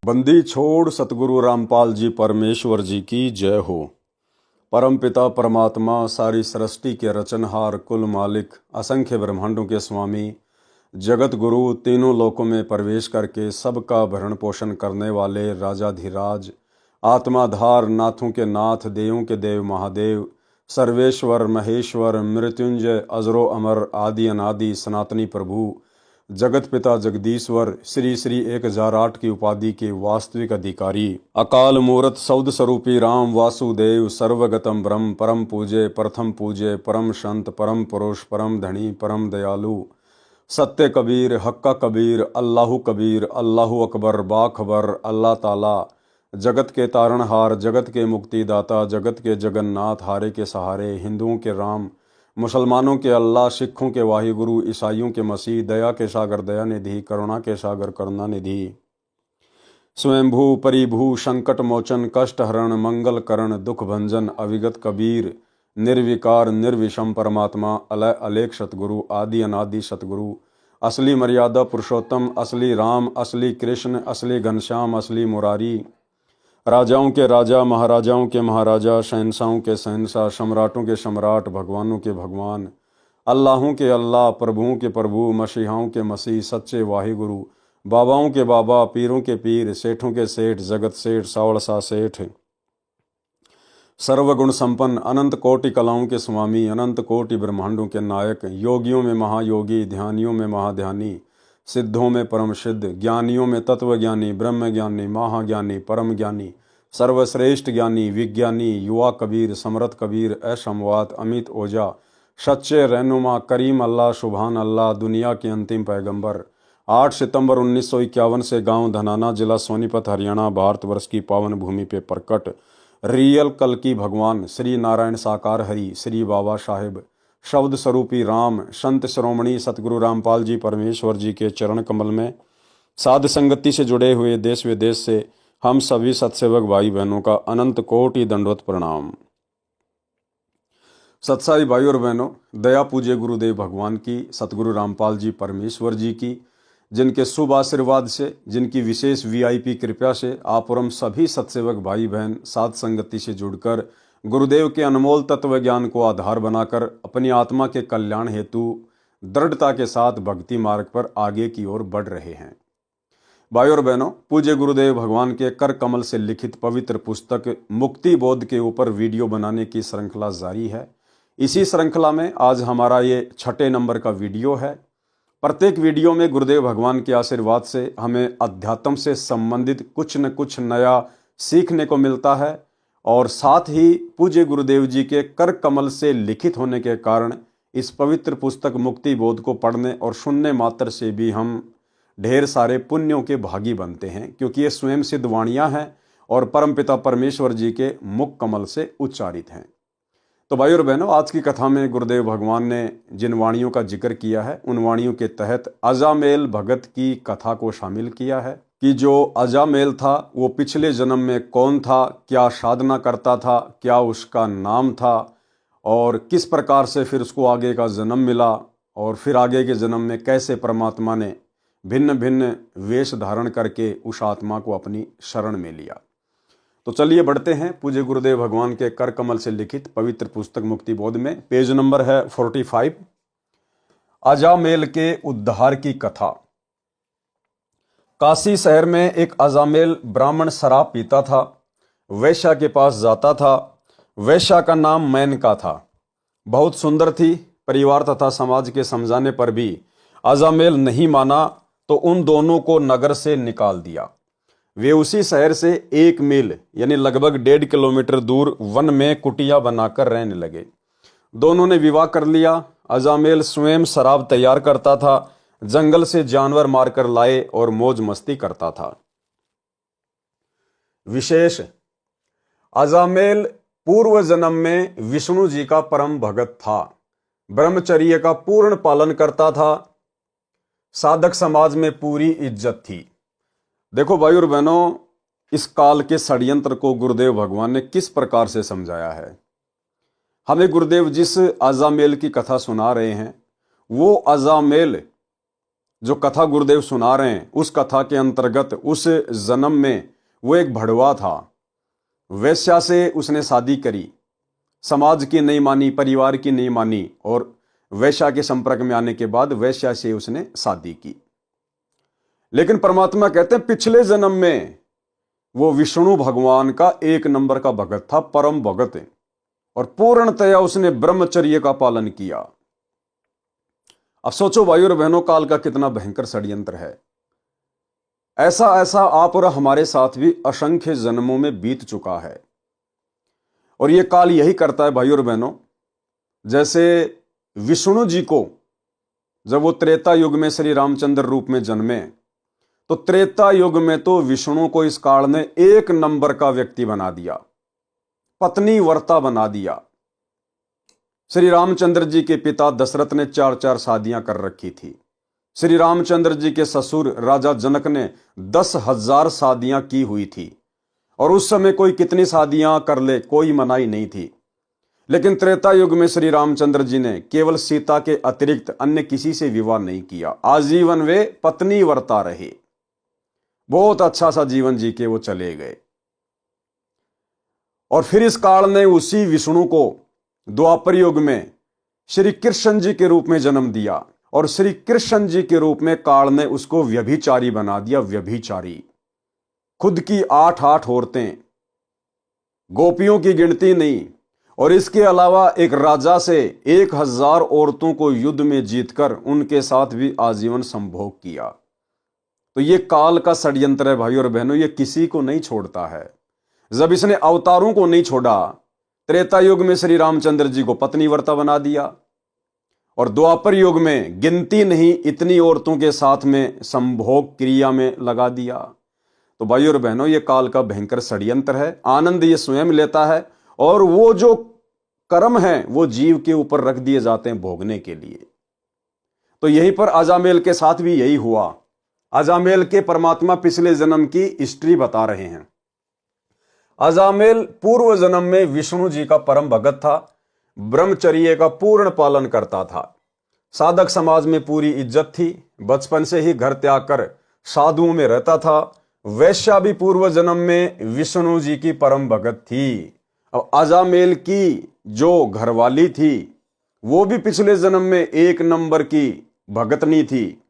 बंदी छोड़ सतगुरु रामपाल जी परमेश्वर जी की जय हो। परम पिता परमात्मा सारी सृष्टि के रचनहार कुल मालिक असंख्य ब्रह्मांडों के स्वामी जगत गुरु तीनों लोकों में प्रवेश करके सबका भरण पोषण करने वाले राजाधिराज आत्माधार नाथों के नाथ देवों के देव महादेव सर्वेश्वर महेश्वर मृत्युंजय अजरो अमर आदि अनादि सनातनी प्रभु जगत पिता जगदीश्वर श्री श्री 1008 की उपाधि के वास्तविक अधिकारी अकाल मूर्त सौद स्वरूपी राम वासुदेव सर्वगतम ब्रह्म परम पूजे प्रथम पूजे परम संत परम पुरुष परम धनी परम दयालु सत्य कबीर हक्का कबीर अल्लाहु कबीर अल्लाहु अकबर बाखबर अल्लाह ताला जगत के तारणहार जगत के मुक्तिदाता जगत के जगन्नाथ हारे के सहारे हिंदुओं के राम मुसलमानों के अल्लाह सिखों के वाहिगुरु ईसाइयों के मसीह दया के सागर दया निधि करुणा के सागर करुणा निधि स्वयंभू परिभू संकट मोचन कष्ट हरण मंगल करण दुख भंजन अविगत कबीर निर्विकार निर्विषम परमात्मा अलय अलेख सतगुरु आदि अनादि सतगुरु असली मर्यादा पुरुषोत्तम असली राम असली कृष्ण असली घनश्याम असली मुरारी राजाओं के राजा महाराजाओं के महाराजा शहंशाहों के शहंशाह सम्राटों के सम्राट भगवानों के भगवान अल्लाहों के अल्लाह प्रभुओं के प्रभु मसीहाओं के मसीह सच्चे वाहिगुरु बाबाओं के बाबा पीरों के पीर सेठों के सेठ जगत सेठ सावड़सा सेठ सर्वगुण संपन्न अनंत कोटि कलाओं के स्वामी अनंत कोटि ब्रह्मांडों के नायक योगियों में महायोगी ध्यानियों में महाध्यानी सिद्धों में परम सिद्ध ज्ञानियों में तत्वज्ञानी ब्रह्म ज्ञानी महाज्ञानी परम ज्ञानी सर्वश्रेष्ठ ज्ञानी विज्ञानी युवा कबीर समरथ कबीर असमवात अमित ओझा सच्चे रहनुमा करीम अल्लाह सुभान अल्लाह दुनिया के अंतिम पैगंबर 8 सितंबर 1951 से गांव धनाना जिला सोनीपत हरियाणा भारतवर्ष की पावन भूमि पे प्रकट रियल कल की भगवान श्री नारायण साकार हरि श्री बाबा साहेब शब्द स्वरूपी राम संत श्रोमणी सतगुरु रामपाल जी परमेश्वर जी के चरण कमल में साध संगति से जुड़े हुए देश विदेश से हम सभी सत्सेवक भाई बहनों का अनंत कोटि दंडवत प्रणाम। सत्साई भाई और बहनों, दया पूज्य गुरुदेव भगवान की सतगुरु रामपाल जी परमेश्वर जी की जिनके शुभ आशीर्वाद से जिनकी विशेष वीआईपी कृपा से आप और हम सभी सत्सेवक भाई बहन साध संगति से जुड़कर गुरुदेव के अनमोल तत्व ज्ञान को आधार बनाकर अपनी आत्मा के कल्याण हेतु दृढ़ता के साथ भक्ति मार्ग पर आगे की ओर बढ़ रहे हैं। भाई और बहनों, पूज्य गुरुदेव भगवान के कर कमल से लिखित पवित्र पुस्तक मुक्ति बोध के ऊपर वीडियो बनाने की श्रृंखला जारी है। इसी श्रृंखला में आज हमारा ये 6 नंबर का वीडियो है। प्रत्येक वीडियो में गुरुदेव भगवान के आशीर्वाद से हमें अध्यात्म से संबंधित कुछ न कुछ नया सीखने को मिलता है और साथ ही पूज्य गुरुदेव जी के कर कमल से लिखित होने के कारण इस पवित्र पुस्तक मुक्ति बोध को पढ़ने और सुनने मात्र से भी हम ढेर सारे पुण्यों के भागी बनते हैं, क्योंकि ये स्वयं सिद्ध वाणियाँ हैं और परमपिता परमेश्वर जी के मुख कमल से उच्चारित हैं। तो भाई और बहनों, आज की कथा में गुरुदेव भगवान ने जिन वाणियों का जिक्र किया है उन वाणियों के तहत अजामेल भगत की कथा को शामिल किया है कि जो अजामेल था वो पिछले जन्म में कौन था, क्या साधना करता था, क्या उसका नाम था और किस प्रकार से फिर उसको आगे का जन्म मिला और फिर आगे के जन्म में कैसे परमात्मा ने भिन्न भिन्न वेश धारण करके उस आत्मा को अपनी शरण में लिया। तो चलिए बढ़ते हैं पूज्य गुरुदेव भगवान के कर कमल से लिखित पवित्र पुस्तक मुक्ति बोध में। पेज नंबर है 45। अजामेल के उद्धार की कथा। काशी शहर में एक अजामेल ब्राह्मण शराब पीता था। वैश्या के पास जाता था। वैश्या का नाम मेनका था। बहुत सुंदर थी। परिवार तथा समाज के समझाने पर भी अजामेल नहीं माना तो उन दोनों को नगर से निकाल दिया। वे उसी शहर से 1 मील यानी लगभग 1.5 किलोमीटर दूर वन में कुटिया बनाकर रहने लगे। दोनों ने विवाह कर लिया। अजामेल स्वयं शराब तैयार करता था, जंगल से जानवर मारकर लाए और मौज मस्ती करता था। विशेष, अजामेल पूर्व जन्म में विष्णु जी का परम भगत था। ब्रह्मचर्य का पूर्ण पालन करता था। साधक समाज में पूरी इज्जत थी। देखो भाई और बहनों, इस काल के षड्यंत्र को गुरुदेव भगवान ने किस प्रकार से समझाया है। हमें गुरुदेव जिस अजामेल की कथा सुना रहे हैं वो अजामेल जो कथा गुरुदेव सुना रहे हैं उस कथा के अंतर्गत उस जन्म में वो एक भड़वा था, वेश्या से उसने शादी करी, समाज की नहीं मानी, परिवार की नहीं मानी और वेश्या के संपर्क में आने के बाद वेश्या से उसने शादी की। लेकिन परमात्मा कहते हैं पिछले जन्म में वो विष्णु भगवान का एक नंबर का भगत था, परम भगत, और पूर्णतया उसने ब्रह्मचर्य का पालन किया। अब सोचो भाइयों और बहनों, काल का कितना भयंकर षड्यंत्र है। ऐसा ऐसा आप और हमारे साथ भी असंख्य जन्मों में बीत चुका है। और ये काल यही करता है भाइयों और बहनों, जैसे विष्णु जी को जब वो त्रेता युग में श्री रामचंद्र रूप में जन्मे, तो त्रेता युग में तो विष्णु को इस काल ने एक नंबर का व्यक्ति बना दिया, पत्नी वर्ता बना दिया। श्री रामचंद्र जी के पिता दशरथ ने 4-4 शादियां कर रखी थी। श्री रामचंद्र जी के ससुर राजा जनक ने 10,000 शादियां की हुई थी, और उस समय कोई कितनी शादियां कर ले कोई मनाही नहीं थी। लेकिन त्रेता युग में श्री रामचंद्र जी ने केवल सीता के अतिरिक्त अन्य किसी से विवाह नहीं किया, आजीवन वे पत्नी वर्ता रहे, बहुत अच्छा सा जीवन जी के वो चले गए। और फिर इस काल ने उसी विष्णु को द्वापर युग में श्री कृष्ण जी के रूप में जन्म दिया, और श्री कृष्ण जी के रूप में काल ने उसको व्यभिचारी बना दिया, व्यभिचारी। खुद की 8-8 औरतें, गोपियों की गिनती नहीं, और इसके अलावा एक राजा से 1000 औरतों को युद्ध में जीतकर उनके साथ भी आजीवन संभोग किया। तो ये काल का षड्यंत्र है भाइयों और बहनों, ये किसी को नहीं छोड़ता है। जब इसने अवतारों को नहीं छोड़ा, त्रेता युग में श्री रामचंद्र जी को पत्नी वर्ता बना दिया, और द्वापर युग में गिनती नहीं इतनी औरतों के साथ में संभोग क्रिया में लगा दिया। तो भाइयों और बहनों, ये काल का भयंकर षड्यंत्र है। आनंद ये स्वयं लेता है, और वो जो कर्म है वो जीव के ऊपर रख दिए जाते हैं भोगने के लिए। तो यहीं पर अजामेल के साथ भी यही हुआ। अजामेल के परमात्मा पिछले जन्म की हिस्ट्री बता रहे हैं। अजामेल पूर्व जन्म में विष्णु जी का परम भगत था, ब्रह्मचर्य का पूर्ण पालन करता था, साधक समाज में पूरी इज्जत थी, बचपन से ही घर त्याग कर साधुओं में रहता था। वैश्या भी पूर्व जन्म में विष्णु जी की परम भगत थी। अब अजामेल की जो घरवाली थी वो भी पिछले जन्म में एक नंबर की भगतनी थी,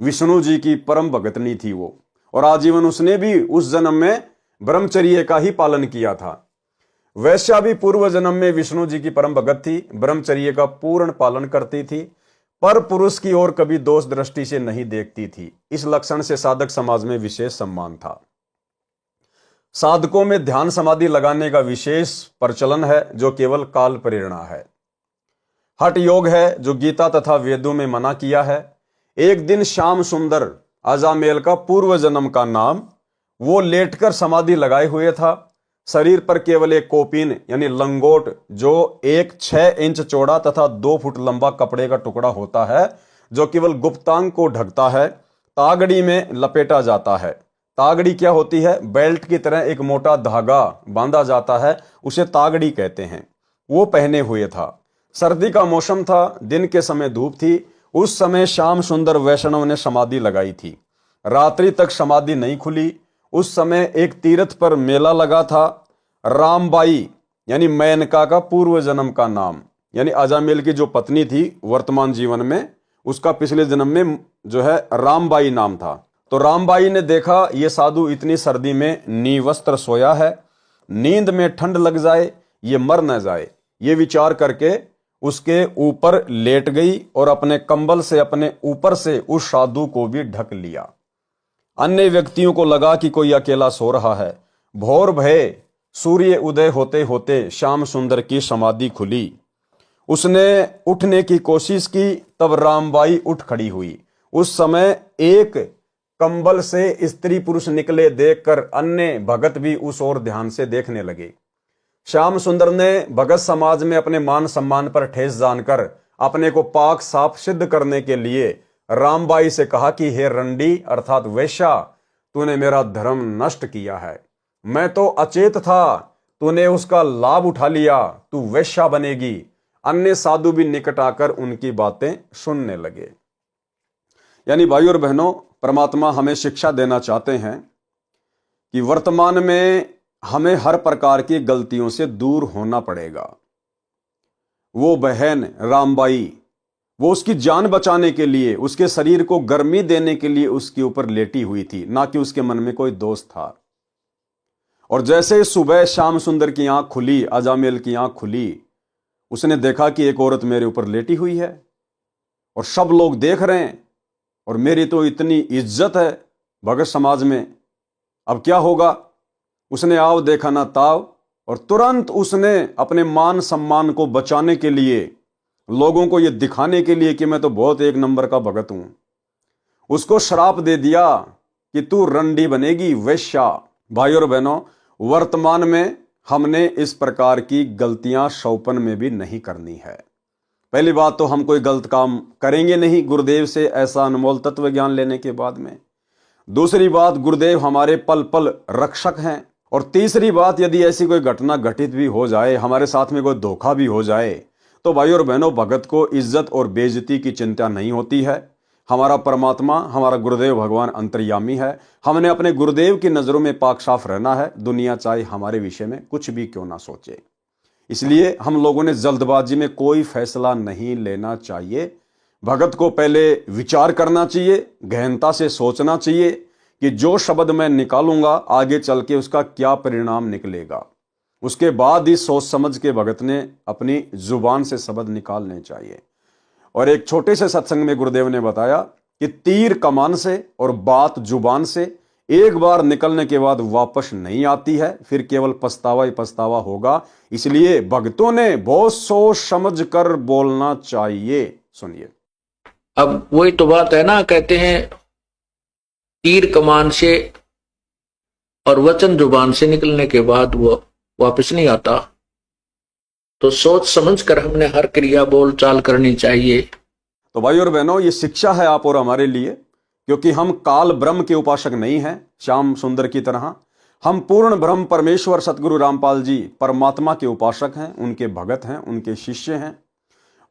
विष्णु जी की परम भगतनी थी वो, और आजीवन उसने भी उस जन्म में ब्रह्मचर्य का ही पालन किया था। वैश्या भी पूर्व जन्म में विष्णु जी की परम भगत थी, ब्रह्मचर्य का पूर्ण पालन करती थी, पर पुरुष की ओर कभी दोष दृष्टि से नहीं देखती थी। इस लक्षण से साधक समाज में विशेष सम्मान था। साधकों में ध्यान समाधि लगाने का विशेष प्रचलन है, जो केवल काल प्रेरणा है। हठ योग है, जो गीता तथा वेदों में मना किया है। एक दिन श्याम सुंदर, अजामेल का पूर्व जन्म का नाम, वो लेटकर समाधि लगाए हुए था। शरीर पर केवल एक कोपीन यानी लंगोट, जो एक 6 इंच चौड़ा तथा 2 फुट लंबा कपड़े का टुकड़ा होता है, जो केवल गुप्तांग को ढकता है, तागड़ी में लपेटा जाता है। तागड़ी क्या होती है? बेल्ट की तरह एक मोटा धागा बांधा जाता है, उसे तागड़ी कहते हैं। वो पहने हुए था। सर्दी का मौसम था, दिन के समय धूप थी। उस समय श्याम सुंदर वैष्णव ने समाधि लगाई थी। रात्रि तक समाधि नहीं खुली। उस समय एक तीर्थ पर मेला लगा था। रामबाई यानी मेनका का पूर्व जन्म का नाम, यानी अजामेल की जो पत्नी थी वर्तमान जीवन में, उसका पिछले जन्म में जो है रामबाई नाम था। तो रामबाई ने देखा ये साधु इतनी सर्दी में निवस्त्र सोया है, नींद में ठंड लग जाए, ये मर न जाए, ये विचार करके उसके ऊपर लेट गई और अपने कंबल से अपने ऊपर से उस साधु को भी ढक लिया। अन्य व्यक्तियों को लगा कि कोई अकेला सो रहा है। भोर भये सूर्य उदय होते होते श्याम सुंदर की समाधि खुली। उसने उठने की कोशिश की, तब रामबाई उठ खड़ी हुई। उस समय एक कंबल से स्त्री पुरुष निकले देखकर अन्य भगत भी उस ओर ध्यान से देखने लगे। श्याम सुंदर ने भगत समाज में अपने मान सम्मान पर ठेस जानकर अपने को पाक साफ सिद्ध करने के लिए रामबाई से कहा कि हे रंडी अर्थात वैश्या, तूने मेरा धर्म नष्ट किया है। मैं तो अचेत था, तूने उसका लाभ उठा लिया, तू वैश्या बनेगी। अन्य साधु भी निकट आकर उनकी बातें सुनने लगे। यानी भाई और बहनों, परमात्मा हमें शिक्षा देना चाहते हैं कि वर्तमान में हमें हर प्रकार की गलतियों से दूर होना पड़ेगा। वो बहन रामबाई, वो उसकी जान बचाने के लिए, उसके शरीर को गर्मी देने के लिए उसके ऊपर लेटी हुई थी, ना कि उसके मन में कोई दोष था। और जैसे सुबह श्याम सुंदर की आंख खुली, अजामेल की आंख खुली, उसने देखा कि एक औरत मेरे ऊपर लेटी हुई है और सब लोग देख रहे हैं और मेरी तो इतनी इज्जत है भगत समाज में, अब क्या होगा। उसने आव देखा ना ताव, और तुरंत उसने अपने मान सम्मान को बचाने के लिए, लोगों को यह दिखाने के लिए कि मैं तो बहुत एक नंबर का भगत हूं, उसको श्राप दे दिया कि तू रंडी बनेगी, वेश्या। भाई और बहनों, वर्तमान में हमने इस प्रकार की गलतियां शौपन में भी नहीं करनी है। पहली बात तो हम कोई गलत काम करेंगे नहीं गुरुदेव से ऐसा अनमोल तत्व ज्ञान लेने के बाद में। दूसरी बात, गुरुदेव हमारे पल पल रक्षक हैं। और तीसरी बात, यदि ऐसी कोई घटना घटित भी हो जाए, हमारे साथ में कोई धोखा भी हो जाए, तो भाई और बहनों, भगत को इज्जत और बेइज्जती की चिंता नहीं होती है। हमारा परमात्मा, हमारा गुरुदेव भगवान अंतर्यामी है। हमने अपने गुरुदेव की नजरों में पाक साफ रहना है, दुनिया चाहे हमारे विषय में कुछ भी क्यों ना सोचे। इसलिए हम लोगों ने जल्दबाजी में कोई फैसला नहीं लेना चाहिए। भगत को पहले विचार करना चाहिए, गहनता से सोचना चाहिए कि जो शब्द मैं निकालूंगा आगे चल के उसका क्या परिणाम निकलेगा। उसके बाद ही सोच समझ के भगत ने अपनी जुबान से शब्द निकालने चाहिए। और एक छोटे से सत्संग में गुरुदेव ने बताया कि तीर कमान से और बात जुबान से एक बार निकलने के बाद वापस नहीं आती है, फिर केवल पछतावा ही पछतावा होगा। इसलिए भक्तों ने बहुत सोच समझ कर बोलना चाहिए। सुनिए, अब वही तो बात है ना, कहते हैं तीर कमान से और वचन जुबान से निकलने के बाद वो वापस नहीं आता। तो सोच समझ कर हमने हर क्रिया बोल चाल करनी चाहिए। तो भाई और बहनों, ये शिक्षा है आप और हमारे लिए, क्योंकि हम काल ब्रह्म के उपासक नहीं हैं श्याम सुंदर की तरह। हम पूर्ण ब्रह्म परमेश्वर सतगुरु रामपाल जी परमात्मा के उपासक हैं, उनके भगत हैं, उनके शिष्य हैं।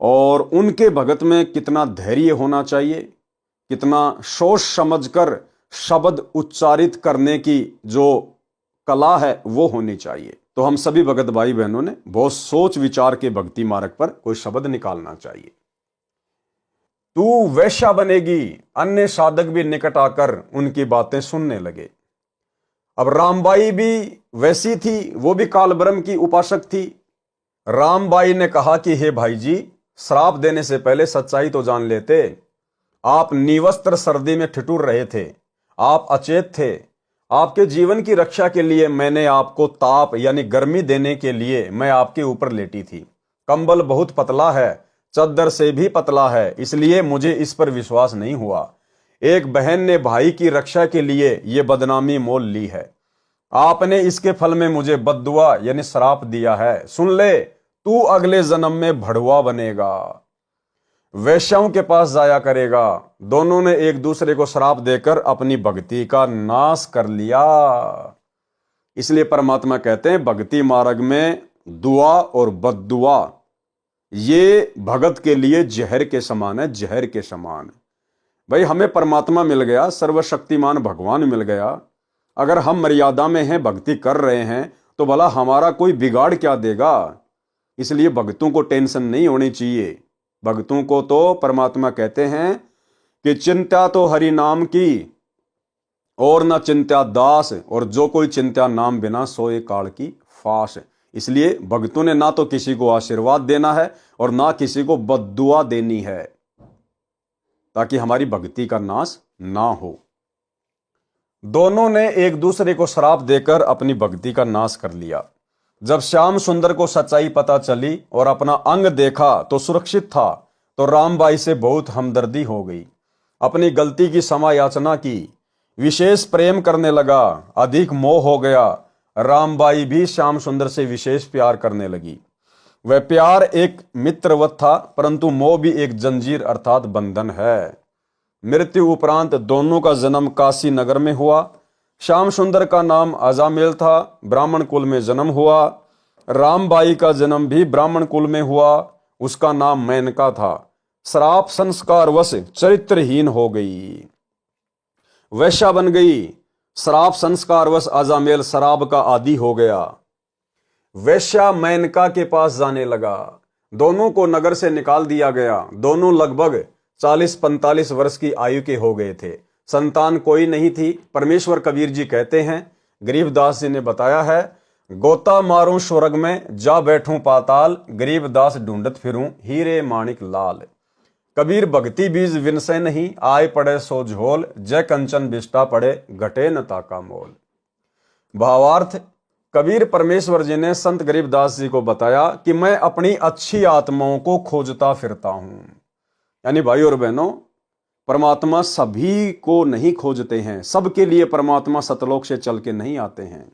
और उनके भगत में कितना धैर्य होना चाहिए, कितना सोच समझकर शब्द उच्चारित करने की जो कला है वो होनी चाहिए। तो हम सभी भगत भाई बहनों ने बहुत सोच विचार के भक्ति मार्ग पर कोई शब्द निकालना चाहिए। तू वैश्या बनेगी, अन्य साधक भी निकट आकर उनकी बातें सुनने लगे। अब रामबाई भी वैसी थी, वो भी काल ब्रह्म की उपासक थी। रामबाई ने कहा कि हे भाई जी, श्राप देने से पहले सच्चाई तो जान लेते। आप निवस्त्र सर्दी में ठिठुर रहे थे, आप अचेत थे। आपके जीवन की रक्षा के लिए मैंने आपको ताप यानी गर्मी देने के लिए मैं आपके ऊपर लेटी थी। कंबल बहुत पतला है, चद्दर से भी पतला है, इसलिए मुझे इस पर विश्वास नहीं हुआ। एक बहन ने भाई की रक्षा के लिए यह बदनामी मोल ली है। आपने इसके फल में मुझे बद्दुआ यानी श्राप दिया है। सुन ले, तू अगले जन्म में भड़ुआ बनेगा, वैश्याओं के पास जाया करेगा। दोनों ने एक दूसरे को श्राप देकर अपनी भक्ति का नाश कर लिया। इसलिए परमात्मा कहते हैं भक्ति मार्ग में दुआ और बद्दुआ ये भगत के लिए जहर के समान है, जहर के समान। भाई हमें परमात्मा मिल गया, सर्वशक्तिमान भगवान मिल गया। अगर हम मर्यादा में हैं, भक्ति कर रहे हैं, तो भला हमारा कोई बिगाड़ क्या देगा। इसलिए भक्तों को टेंशन नहीं होनी चाहिए। भक्तों को तो परमात्मा कहते हैं कि चिंता तो हरि नाम की और न चिंता दास, और जो कोई चिंता नाम बिना सोए काल की फास। इसलिए भक्तों ने ना तो किसी को आशीर्वाद देना है और ना किसी को बद्दुआ देनी है, ताकि हमारी भक्ति का नाश ना हो। दोनों ने एक दूसरे को श्राप देकर अपनी भक्ति का नाश कर लिया। जब श्याम सुंदर को सच्चाई पता चली और अपना अंग देखा तो सुरक्षित था, तो रामबाई से बहुत हमदर्दी हो गई। अपनी गलती की क्षमा याचना की, विशेष प्रेम करने लगा, अधिक मोह हो गया। रामबाई भी श्याम सुंदर से विशेष प्यार करने लगी। वह प्यार एक मित्रवत था, परंतु मोह भी एक जंजीर अर्थात बंधन है। मृत्यु उपरांत दोनों का जन्म काशी नगर में हुआ। श्याम सुंदर का नाम अजामेल था, ब्राह्मण कुल में जन्म हुआ। रामबाई का जन्म भी ब्राह्मण कुल में हुआ, उसका नाम मेनका था। श्राप संस्कारवश चरित्रहीन हो गई। वैश्या बन गई, श्राप संस्कारवश अजामेल शराब का आदी हो गया। वैश्या मेनका के पास जाने लगा। दोनों को नगर से निकाल दिया गया। दोनों लगभग 40-45 वर्ष की आयु के हो गए थे। संतान कोई नहीं थी। परमेश्वर कबीर जी कहते हैं, गरीबदास जी ने बताया है, गोता मारूं स्वर्ग में, जा बैठूं पाताल, गरीबदास ढूंढत फिरूं हीरे माणिक लाल। कबीर भक्ति बीज विनसे नहीं, आय पड़े सो झोल, जय कंचन बिष्टा पड़े, घटे न ताका मोल। भावार्थ, कबीर परमेश्वर जी ने संत गरीबदास जी को बताया कि मैं अपनी अच्छी आत्माओं को खोजता फिरता हूं। यानी भाई और बहनों, परमात्मा सभी को नहीं खोजते हैं। सबके लिए परमात्मा सतलोक से चल के नहीं आते हैं।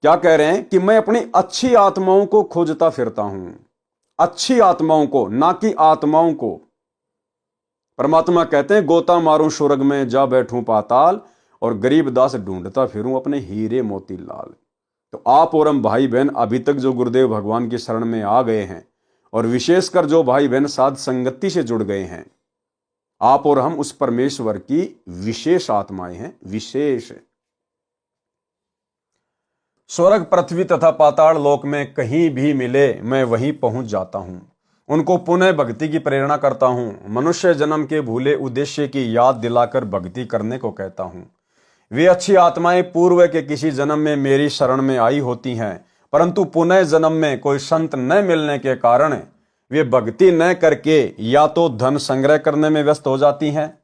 क्या कह रहे हैं कि मैं अपनी अच्छी आत्माओं को खोजता फिरता हूं। अच्छी आत्माओं को, ना कि आत्माओं को। परमात्मा कहते हैं, गोता मारूं स्वर्ग में, जा बैठूं पाताल, और गरीबदास ढूंढता फिरूं अपने हीरे मोती लाल। तो आप और हम भाई बहन अभी तक जो गुरुदेव भगवान की शरण में आ गए हैं, और विशेषकर जो भाई बहन साध संगति से जुड़ गए हैं, आप और हम उस परमेश्वर की विशेष आत्माएं हैं। विशेष स्वर्ग, पृथ्वी तथा पाताल लोक में कहीं भी मिले, मैं वहीं पहुंच जाता हूं। उनको पुनः भक्ति की प्रेरणा करता हूं। मनुष्य जन्म के भूले उद्देश्य की याद दिलाकर भक्ति करने को कहता हूं। वे अच्छी आत्माएं पूर्व के किसी जन्म में मेरी शरण में आई होती हैं, परंतु पुनः जन्म में कोई संत न मिलने के कारण वे भक्ति न करके या तो धन संग्रह करने में व्यस्त हो जाती हैं,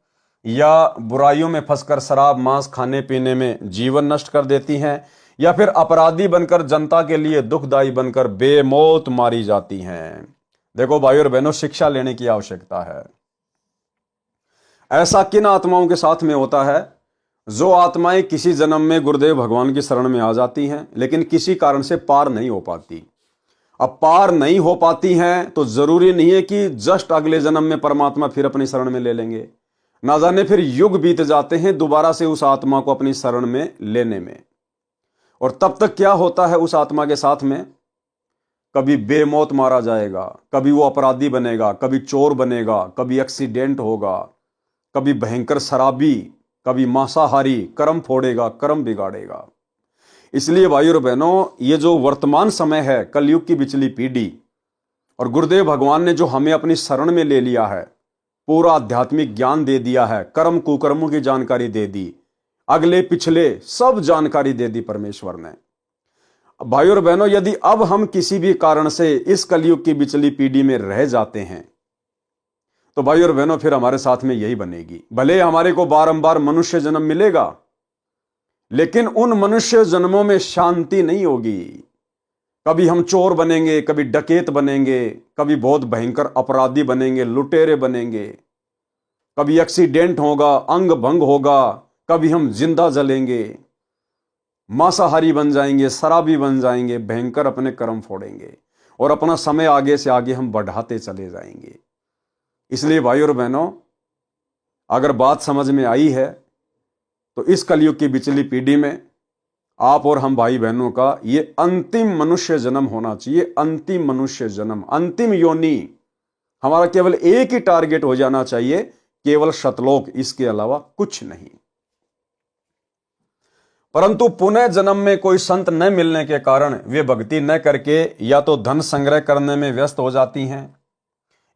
या बुराइयों में फंसकर शराब मांस खाने पीने में जीवन नष्ट कर देती हैं, या फिर अपराधी बनकर जनता के लिए दुखदायी बनकर बेमौत मारी जाती हैं। देखो भाई और बहनों, शिक्षा लेने की आवश्यकता है। ऐसा किन आत्माओं के साथ में होता है? जो आत्माएं किसी जन्म में गुरुदेव भगवान की शरण में आ जाती हैं, लेकिन किसी कारण से पार नहीं हो पाती। अब पार नहीं हो पाती हैं तो जरूरी नहीं है कि जस्ट अगले जन्म में परमात्मा फिर अपनी शरण में ले लेंगे। ना जाने फिर युग बीत जाते हैं दोबारा से उस आत्मा को अपनी शरण में लेने में। और तब तक क्या होता है उस आत्मा के साथ में? कभी बेमौत मारा जाएगा, कभी वो अपराधी बनेगा, कभी चोर बनेगा, कभी एक्सीडेंट होगा, कभी भयंकर शराबी, कभी मांसाहारी, कर्म फोड़ेगा, कर्म बिगाड़ेगा। इसलिए भाई और बहनों, ये जो वर्तमान समय है, कलयुग की बिचली पीढ़ी, और गुरुदेव भगवान ने जो हमें अपनी शरण में ले लिया है, पूरा आध्यात्मिक ज्ञान दे दिया है, कर्म कुकर्मों की जानकारी दे दी, अगले पिछले सब जानकारी दे दी परमेश्वर ने। भाई और बहनों, यदि अब हम किसी भी कारण से इस कलयुग की बिचली पीढ़ी में रह जाते हैं, तो भाई और बहनों फिर हमारे साथ में यही बनेगी। भले हमारे को बारंबार मनुष्य जन्म मिलेगा, लेकिन उन मनुष्य जन्मों में शांति नहीं होगी। कभी हम चोर बनेंगे, कभी डकैत बनेंगे, कभी बहुत भयंकर अपराधी बनेंगे, लुटेरे बनेंगे, कभी एक्सीडेंट होगा, अंग भंग होगा, कभी हम जिंदा जलेंगे, मांसाहारी बन जाएंगे, शराबी बन जाएंगे, भयंकर अपने कर्म फोड़ेंगे, और अपना समय आगे से आगे हम बढ़ाते चले जाएंगे। इसलिए भाई और बहनों, अगर बात समझ में आई है तो इस कलयुग की बिचली पीढ़ी में आप और हम भाई बहनों का ये अंतिम मनुष्य जन्म होना चाहिए। अंतिम मनुष्य जन्म, अंतिम योनि, हमारा केवल एक ही टारगेट हो जाना चाहिए, केवल शतलोक, इसके अलावा कुछ नहीं। परंतु पुनः जन्म में कोई संत न मिलने के कारण वे भक्ति न करके या तो धन संग्रह करने में व्यस्त हो जाती हैं,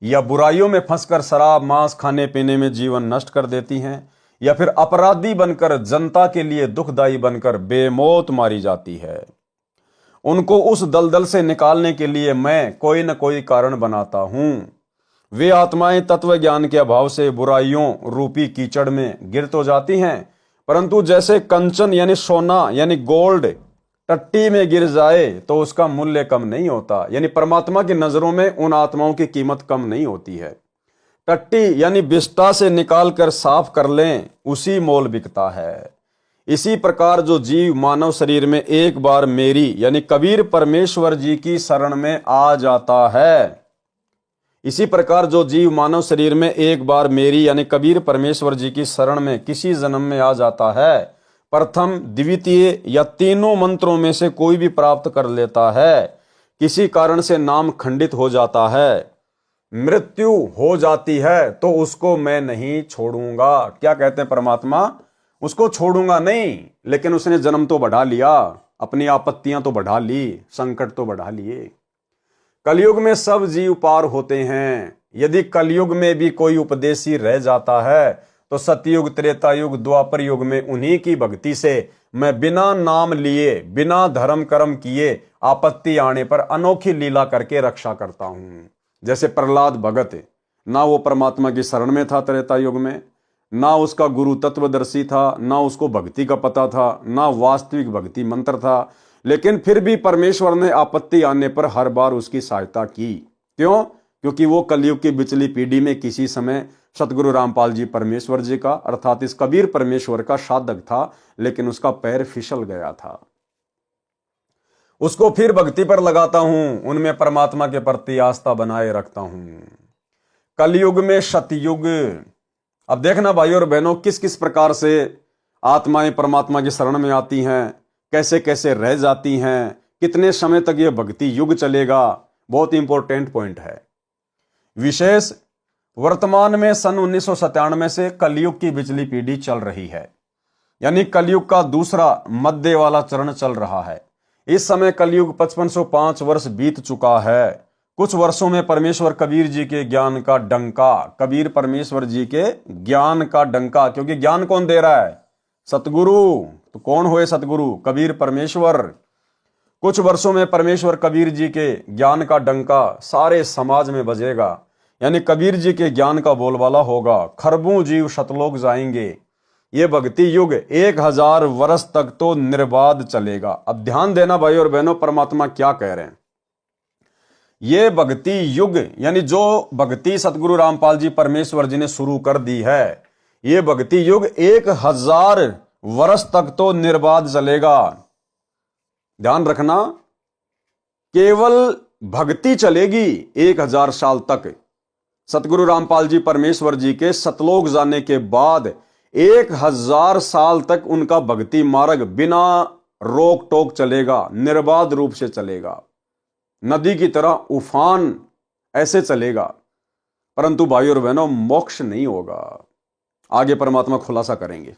या बुराइयों में फंसकर शराब मांस खाने पीने में जीवन नष्ट कर देती हैं, या फिर अपराधी बनकर जनता के लिए दुखदायी बनकर बेमौत मारी जाती है। उनको उस दलदल से निकालने के लिए मैं कोई न कोई कारण बनाता हूं। वे आत्माएं तत्व ज्ञान के अभाव से बुराइयों रूपी कीचड़ में गिर तो जाती हैं, परंतु जैसे कंचन यानी सोना यानी गोल्ड टट्टी में गिर जाए तो उसका मूल्य कम नहीं होता। यानी परमात्मा की नजरों में उन आत्माओं की कीमत कम नहीं होती है। टट्टी यानी बिस्टा से निकाल कर साफ कर लें, उसी मोल बिकता है। इसी प्रकार जो जीव मानव शरीर में एक बार मेरी यानी कबीर परमेश्वर जी की शरण में आ जाता है, इसी प्रकार जो जीव मानव शरीर में एक बार मेरी यानी कबीर परमेश्वर जी की शरण में किसी जन्म में आ जाता है, प्रथम द्वितीय या तीनों मंत्रों में से कोई भी प्राप्त कर लेता है, किसी कारण से नाम खंडित हो जाता है, मृत्यु हो जाती है तो उसको मैं नहीं छोड़ूंगा। क्या कहते हैं परमात्मा? उसको छोड़ूंगा नहीं, लेकिन उसने जन्म तो बढ़ा लिया, अपनी आपत्तियां तो बढ़ा ली, संकट तो बढ़ा लिए। कलयुग में सब जीव पार होते हैं। यदि कलयुग में भी कोई उपदेशी रह जाता है तो सतयुग, त्रेता युग, द्वापर युग में उन्हीं की भक्ति से मैं बिना नाम लिए, बिना धर्म कर्म किए, आपत्ति आने पर अनोखी लीला करके रक्षा करता हूं। जैसे प्रहलाद भगत, ना वो परमात्मा की शरण में था त्रेता युग में, ना उसका गुरु तत्वदर्शी था, ना उसको भक्ति का पता था, ना वास्तविक भक्ति मंत्र था, लेकिन फिर भी परमेश्वर ने आपत्ति आने पर हर बार उसकी सहायता की। क्यों? क्योंकि वो कलयुग की बिचली पीढ़ी में किसी समय सतगुरु रामपाल जी परमेश्वर जी का, अर्थात इस कबीर परमेश्वर का साधक था, लेकिन उसका पैर फिसल गया था। उसको फिर भक्ति पर लगाता हूं, उनमें परमात्मा के प्रति आस्था बनाए रखता हूं। कलयुग में सतयुग। अब देखना भाइयों और बहनों, किस किस प्रकार से आत्माएं परमात्मा की शरण में आती हैं, कैसे कैसे रह जाती हैं, कितने समय तक यह भक्ति युग चलेगा, बहुत इंपॉर्टेंट पॉइंट है। विशेष वर्तमान में सन 1997 से कलयुग की बिचली पीढ़ी चल रही है, यानी कलयुग का दूसरा मध्य वाला चरण चल रहा है। इस समय कलयुग 5505 वर्ष बीत चुका है। कुछ वर्षों में परमेश्वर कबीर जी के ज्ञान का डंका, कबीर परमेश्वर जी के ज्ञान का डंका, क्योंकि ज्ञान कौन दे रहा है? सतगुरु। तो कौन हुए सतगुरु? कबीर परमेश्वर। कुछ वर्षों में परमेश्वर कबीर जी के ज्ञान का डंका सारे समाज में बजेगा, यानी कबीर जी के ज्ञान का बोलबाला होगा। खरबों जीव सतलोक जाएंगे। ये भक्ति युग 1000 वर्ष तक तो निर्बाध चलेगा। अब ध्यान देना भाई और बहनों, परमात्मा क्या कह रहे हैं। ये भक्ति युग, यानी जो भक्ति सतगुरु रामपाल जी परमेश्वर जी ने शुरू कर दी है, ये भक्ति युग 1000 वर्ष तक तो निर्बाध चलेगा। ध्यान रखना, केवल भक्ति चलेगी 1000 साल तक। सतगुरु रामपाल जी परमेश्वर जी के सतलोक जाने के बाद 1000 साल तक उनका भक्ति मार्ग बिना रोक टोक चलेगा, निर्बाध रूप से चलेगा, नदी की तरह उफान ऐसे चलेगा। परंतु भाइयों और बहनों, मोक्ष नहीं होगा। आगे परमात्मा खुलासा करेंगे।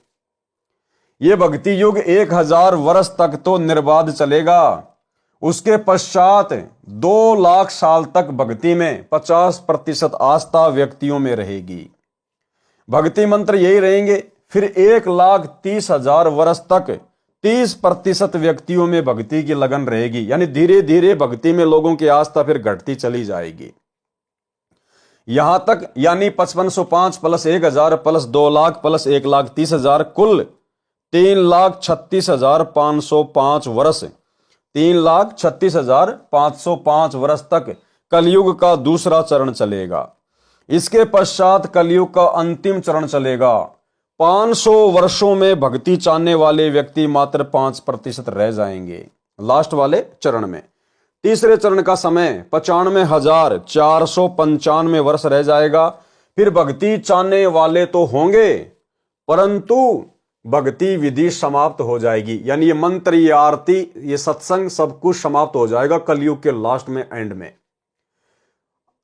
यह भक्ति युग 1000 वर्ष तक तो निर्बाध चलेगा। उसके पश्चात 2 लाख साल तक भक्ति में 50% आस्था व्यक्तियों में रहेगी। भक्ति मंत्र यही रहेंगे। फिर 1,30,000 वर्ष तक 30% व्यक्तियों में भक्ति की लगन रहेगी, यानी धीरे धीरे भक्ति में लोगों की आस्था फिर घटती चली जाएगी। यहां तक, यानी 5505 प्लस 1000 प्लस 2 लाख प्लस 1,30,000 कुल 3,36,505 वर्ष, 3,36,505 वर्ष तक कलयुग का दूसरा चरण चलेगा। इसके पश्चात कलयुग का अंतिम चरण चलेगा। 500 वर्षों में भक्ति चाहने वाले व्यक्ति मात्र 5% रह जाएंगे लास्ट वाले चरण में। तीसरे चरण का समय 95,495 वर्ष रह जाएगा। फिर भक्ति चाहने वाले तो होंगे, परंतु भक्ति विधि समाप्त हो जाएगी, यानी ये मंत्र, ये आरती, ये सत्संग सब कुछ समाप्त हो जाएगा कलयुग के लास्ट में, एंड में।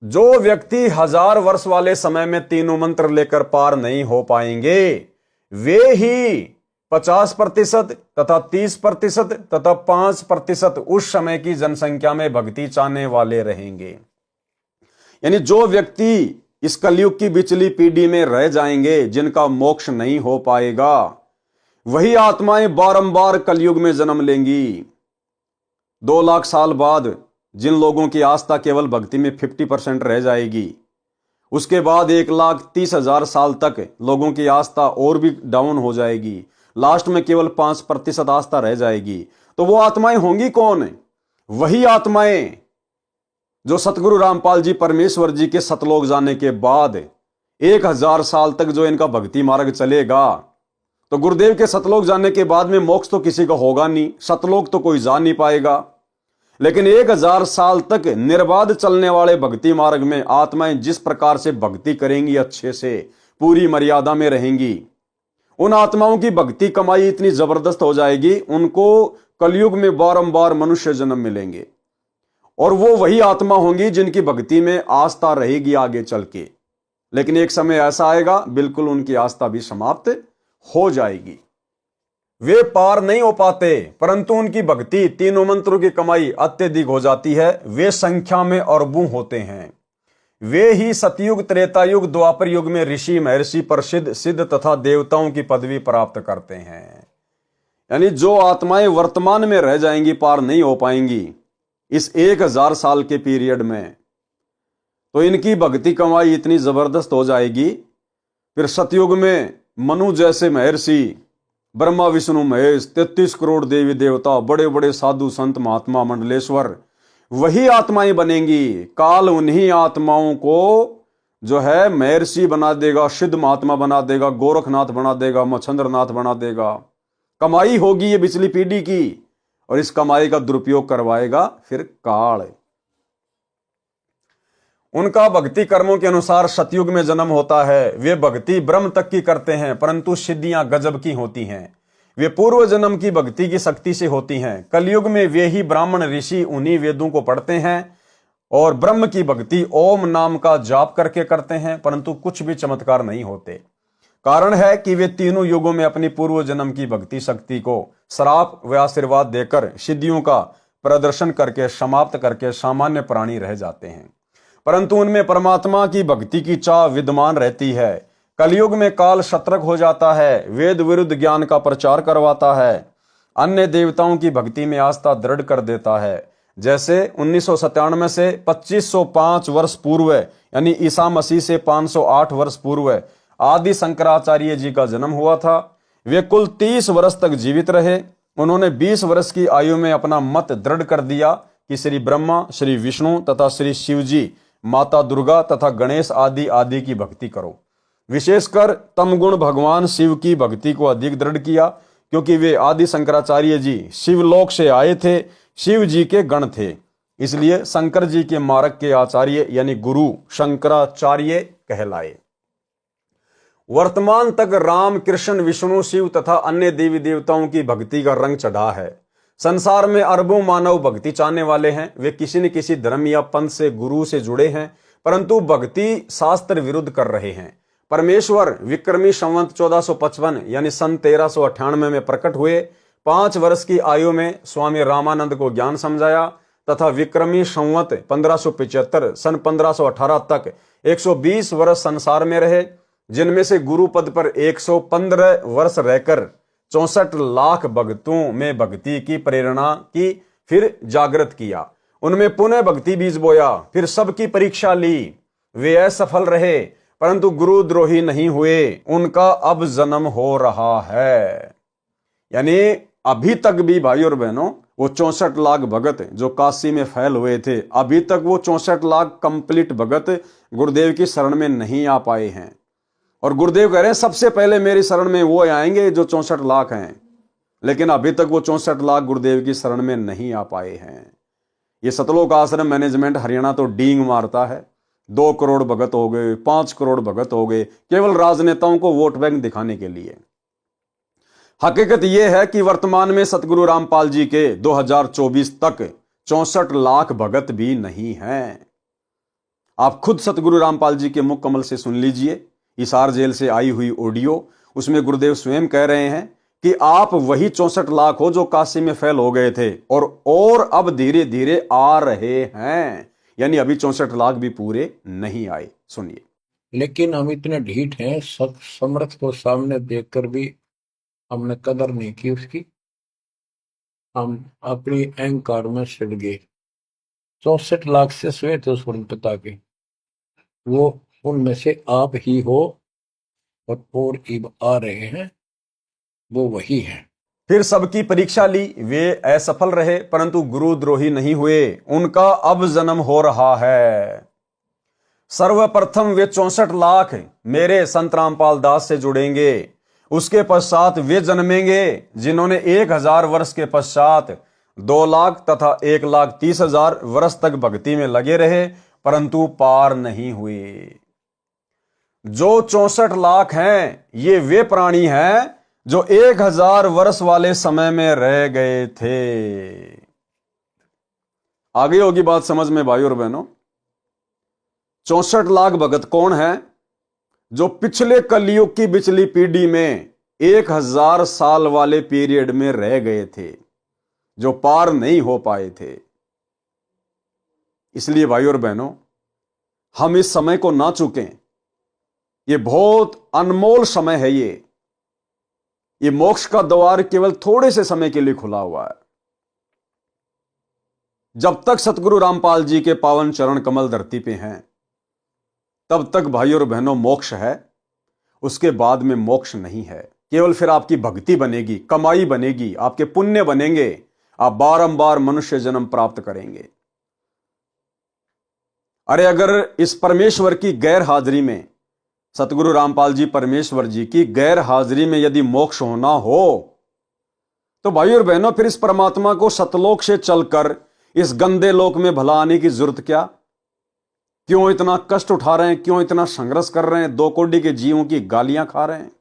जो व्यक्ति 1000 वर्ष वाले समय में तीनों मंत्र लेकर पार नहीं हो पाएंगे, वे ही 50% तथा 30% तथा 5% उस समय की जनसंख्या में भक्ति चाहने वाले रहेंगे। यानी जो व्यक्ति इस कलयुग की बिचली पीढ़ी में रह जाएंगे, जिनका मोक्ष नहीं हो पाएगा, वही आत्माएं बारंबार कलयुग में जन्म लेंगी। 2 लाख साल बाद जिन लोगों की आस्था केवल भक्ति में 50% रह जाएगी, उसके बाद 1,30,000 साल तक लोगों की आस्था और भी डाउन हो जाएगी, लास्ट में केवल 5% आस्था रह जाएगी। तो वो आत्माएं होंगी कौन? वही आत्माएं जो सतगुरु रामपाल जी परमेश्वर जी के सतलोक जाने के बाद 1000 साल तक जो इनका भक्ति मार्ग चलेगा। तो गुरुदेव के सतलोक जाने के बाद में मोक्ष तो किसी का होगा नहीं, सतलोक तो कोई जा नहीं पाएगा, लेकिन 1000 साल तक निर्बाध चलने वाले भक्ति मार्ग में आत्माएं जिस प्रकार से भक्ति करेंगी, अच्छे से पूरी मर्यादा में रहेंगी, उन आत्माओं की भक्ति कमाई इतनी जबरदस्त हो जाएगी, उनको कलयुग में बारंबार मनुष्य जन्म मिलेंगे। और वो वही आत्मा होंगी जिनकी भक्ति में आस्था रहेगी आगे चल के। लेकिन एक समय ऐसा आएगा बिल्कुल उनकी आस्था भी समाप्त हो जाएगी। वे पार नहीं हो पाते, परंतु उनकी भक्ति तीनों मंत्रों की कमाई अत्यधिक हो जाती है। वे संख्या में अरबों होते हैं। वे ही सतयुग, त्रेता युग, द्वापर युग में ऋषि, महर्षि, प्रसिद्ध, सिद्ध तथा देवताओं की पदवी प्राप्त करते हैं। यानी जो आत्माएं वर्तमान में रह जाएंगी, पार नहीं हो पाएंगी इस 1000 साल के पीरियड में, तो इनकी भक्ति कमाई इतनी जबरदस्त हो जाएगी। फिर सतयुग में मनु जैसे महर्षि, ब्रह्मा विष्णु महेश, 33 करोड़ देवी देवता, बड़े बड़े साधु संत महात्मा मंडलेश्वर, वही आत्माएं बनेंगी। काल उन्हीं आत्माओं को जो है महर्षि बना देगा, सिद्ध महात्मा बना देगा, गोरखनाथ बना देगा, मच्छंद्रनाथ बना देगा। कमाई होगी ये पिछली पीढ़ी की, और इस कमाई का दुरुपयोग करवाएगा फिर काल। उनका भक्ति कर्मों के अनुसार सतयुग में जन्म होता है। वे भक्ति ब्रह्म तक की करते हैं, परंतु सिद्धियां गजब की होती हैं। वे पूर्व जन्म की भक्ति की शक्ति से होती हैं। कलयुग में वे ही ब्राह्मण ऋषि उन्हीं वेदों को पढ़ते हैं और ब्रह्म की भक्ति ओम नाम का जाप करके करते हैं, परंतु कुछ भी चमत्कार नहीं होते। कारण है कि वे तीनों युगों में अपनी पूर्व जन्म की भक्ति शक्ति को श्राप व आशीर्वाद देकर सिद्धियों का प्रदर्शन करके समाप्त करके सामान्य प्राणी रह जाते हैं, परंतु उनमें परमात्मा की भक्ति की चाह विद्यमान रहती है। कलयुग में काल शत्रक हो जाता है, वेद विरुद्ध ज्ञान का प्रचार करवाता है, अन्य देवताओं की भक्ति में आस्था दृढ़ कर देता है। जैसे 1997 से 2505 वर्ष पूर्व, यानी ईसा मसीह से 508 वर्ष पूर्व आदि शंकराचार्य जी का जन्म हुआ था। वे कुल 30 वर्ष तक जीवित रहे। उन्होंने 20 वर्ष की आयु में अपना मत दृढ़ कर दिया कि श्री ब्रह्मा, श्री विष्णु तथा श्री शिव जी, माता दुर्गा तथा गणेश आदि आदि की भक्ति करो। विशेषकर तमगुण भगवान शिव की भक्ति को अधिक दृढ़ किया, क्योंकि वे आदि शंकराचार्य जी शिवलोक से आए थे, शिव जी के गण थे। इसलिए शंकर जी के मार्ग के आचार्य यानी गुरु शंकराचार्य कहलाए। वर्तमान तक राम, कृष्ण, विष्णु, शिव तथा अन्य देवी देवताओं की भक्ति का रंग चढ़ा है। संसार में अरबों मानव भक्ति चाहने वाले हैं। वे किसी न किसी धर्म या पंथ से, गुरु से जुड़े हैं, परंतु भक्ति शास्त्र विरुद्ध कर रहे हैं। परमेश्वर विक्रमी संवत 1455 यानी सन 1398 में प्रकट हुए। 5 वर्ष की आयु में स्वामी रामानंद को ज्ञान समझाया तथा विक्रमी संवत 1575 सन 1518 तक 120 वर्ष संसार में रहे, जिनमें से गुरु पद पर 115 वर्ष रहकर 64 लाख भक्तों में भक्ति की प्रेरणा की, फिर जागृत किया। उनमें पुनः भक्ति बीज बोया, फिर सबकी परीक्षा ली। वे असफल रहे, परंतु गुरुद्रोही नहीं हुए। उनका अब जन्म हो रहा है। यानी अभी तक भी भाई और बहनों, वो 64 लाख भगत जो काशी में फैल हुए थे, अभी तक वो 64 लाख कंप्लीट भगत गुरुदेव की शरण में नहीं आ पाए हैं। और गुरुदेव कह रहे हैं सबसे पहले मेरी शरण में वो आएंगे जो 64 लाख हैं, लेकिन अभी तक वो 64 लाख गुरुदेव की शरण में नहीं आ पाए हैं। ये सतलोक आश्रम मैनेजमेंट हरियाणा तो डींग मारता है। 2 करोड़ भगत हो गए, 5 करोड़ भगत हो गए, केवल राजनेताओं को वोट बैंक दिखाने के लिए। हकीकत यह है कि वर्तमान में सतगुरु रामपाल जी के 2024 तक 64 लाख भगत भी नहीं हैं। आप खुद सतगुरु रामपाल जी के मुख कमल से सुन लीजिए, हिसार जेल से आई हुई ऑडियो। उसमें गुरुदेव स्वयं कह रहे हैं कि आप वही 64 लाख हो जो काशी में फैल हो गए थे और अब धीरे धीरे आ रहे हैं। यानी अभी 64 लाख भी पूरे नहीं आए। सुनिए। लेकिन हम इतने ढीठ हैं, सब समर्थ को सामने देखकर भी हमने कदर नहीं की उसकी। हम अपनी अहंकार में सिड़ गए। 64 लाख से श्वेत उस पिता के, वो उनमें से आप ही हो और इब आ रहे हैं, वो वही है। फिर सबकी परीक्षा ली, वे असफल रहे, परंतु गुरुद्रोही नहीं हुए। उनका अब जन्म हो रहा है। सर्वप्रथम वे 64 लाख मेरे संत रामपाल दास से जुड़ेंगे। उसके पश्चात वे जन्मेंगे जिन्होंने 1000 वर्ष के पश्चात 2 लाख तथा 1,30,000 वर्ष तक भक्ति में लगे रहे, परंतु पार नहीं हुए। जो 64 लाख हैं, ये वे प्राणी हैं जो 1000 वर्ष वाले समय में रह गए थे। आ गई होगी बात समझ में भाई और बहनों। 64 लाख भगत कौन है? जो पिछले कलयुग की पिछली पीढ़ी में 1000 साल वाले पीरियड में रह गए थे, जो पार नहीं हो पाए थे। इसलिए भाई और बहनों, हम इस समय को ना चूकें। ये बहुत अनमोल समय है। ये मोक्ष का द्वार केवल थोड़े से समय के लिए खुला हुआ है। जब तक सतगुरु रामपाल जी के पावन चरण कमल धरती पे हैं, तब तक भाई और बहनों मोक्ष है। उसके बाद में मोक्ष नहीं है। केवल फिर आपकी भक्ति बनेगी, कमाई बनेगी, आपके पुण्य बनेंगे, आप बारंबार मनुष्य जन्म प्राप्त करेंगे। अरे अगर इस परमेश्वर की गैर हाजिरी में, सतगुरु रामपाल जी परमेश्वर जी की गैर हाजिरी में यदि मोक्ष होना हो, तो भाई और बहनों फिर इस परमात्मा को सतलोक से चलकर इस गंदे लोक में भला आने की जरूरत क्या? क्यों इतना कष्ट उठा रहे हैं? क्यों इतना संघर्ष कर रहे हैं? 2 कोटि के जीवों की गालियां खा रहे हैं।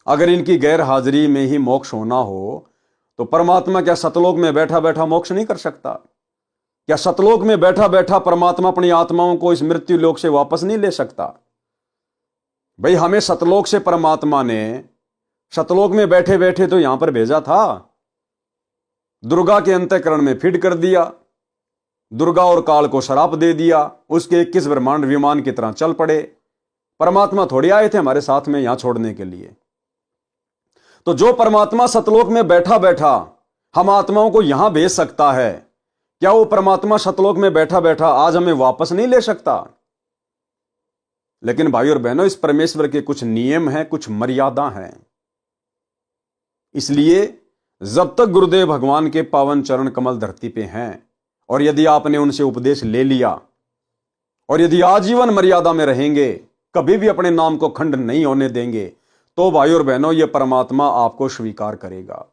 अगर इनकी गैर हाजिरी में ही मोक्ष होना हो, तो परमात्मा क्या सतलोक में बैठा बैठा मोक्ष नहीं कर सकता? क्या सतलोक में बैठा बैठा परमात्मा अपनी आत्माओं को इस मृत्यु लोक से वापस नहीं ले सकता? भाई हमें सतलोक से परमात्मा ने सतलोक में बैठे बैठे तो यहां पर भेजा था। दुर्गा के अंतःकरण में फिट कर दिया, दुर्गा और काल को श्राप दे दिया, उसके 21 ब्रह्मांड विमान की तरह चल पड़े। परमात्मा थोड़ी आए थे हमारे साथ में यहां छोड़ने के लिए। तो जो परमात्मा सतलोक में बैठा बैठा हम आत्माओं को यहां भेज सकता है, क्या वो परमात्मा सतलोक में बैठा बैठा आज हमें वापस नहीं ले सकता? लेकिन भाई और बहनों, इस परमेश्वर के कुछ नियम हैं, कुछ मर्यादा हैं। इसलिए जब तक गुरुदेव भगवान के पावन चरण कमल धरती पे हैं, और यदि आपने उनसे उपदेश ले लिया, और यदि आजीवन मर्यादा में रहेंगे, कभी भी अपने नाम को खंड नहीं होने देंगे, तो भाई और बहनों ये परमात्मा आपको स्वीकार करेगा।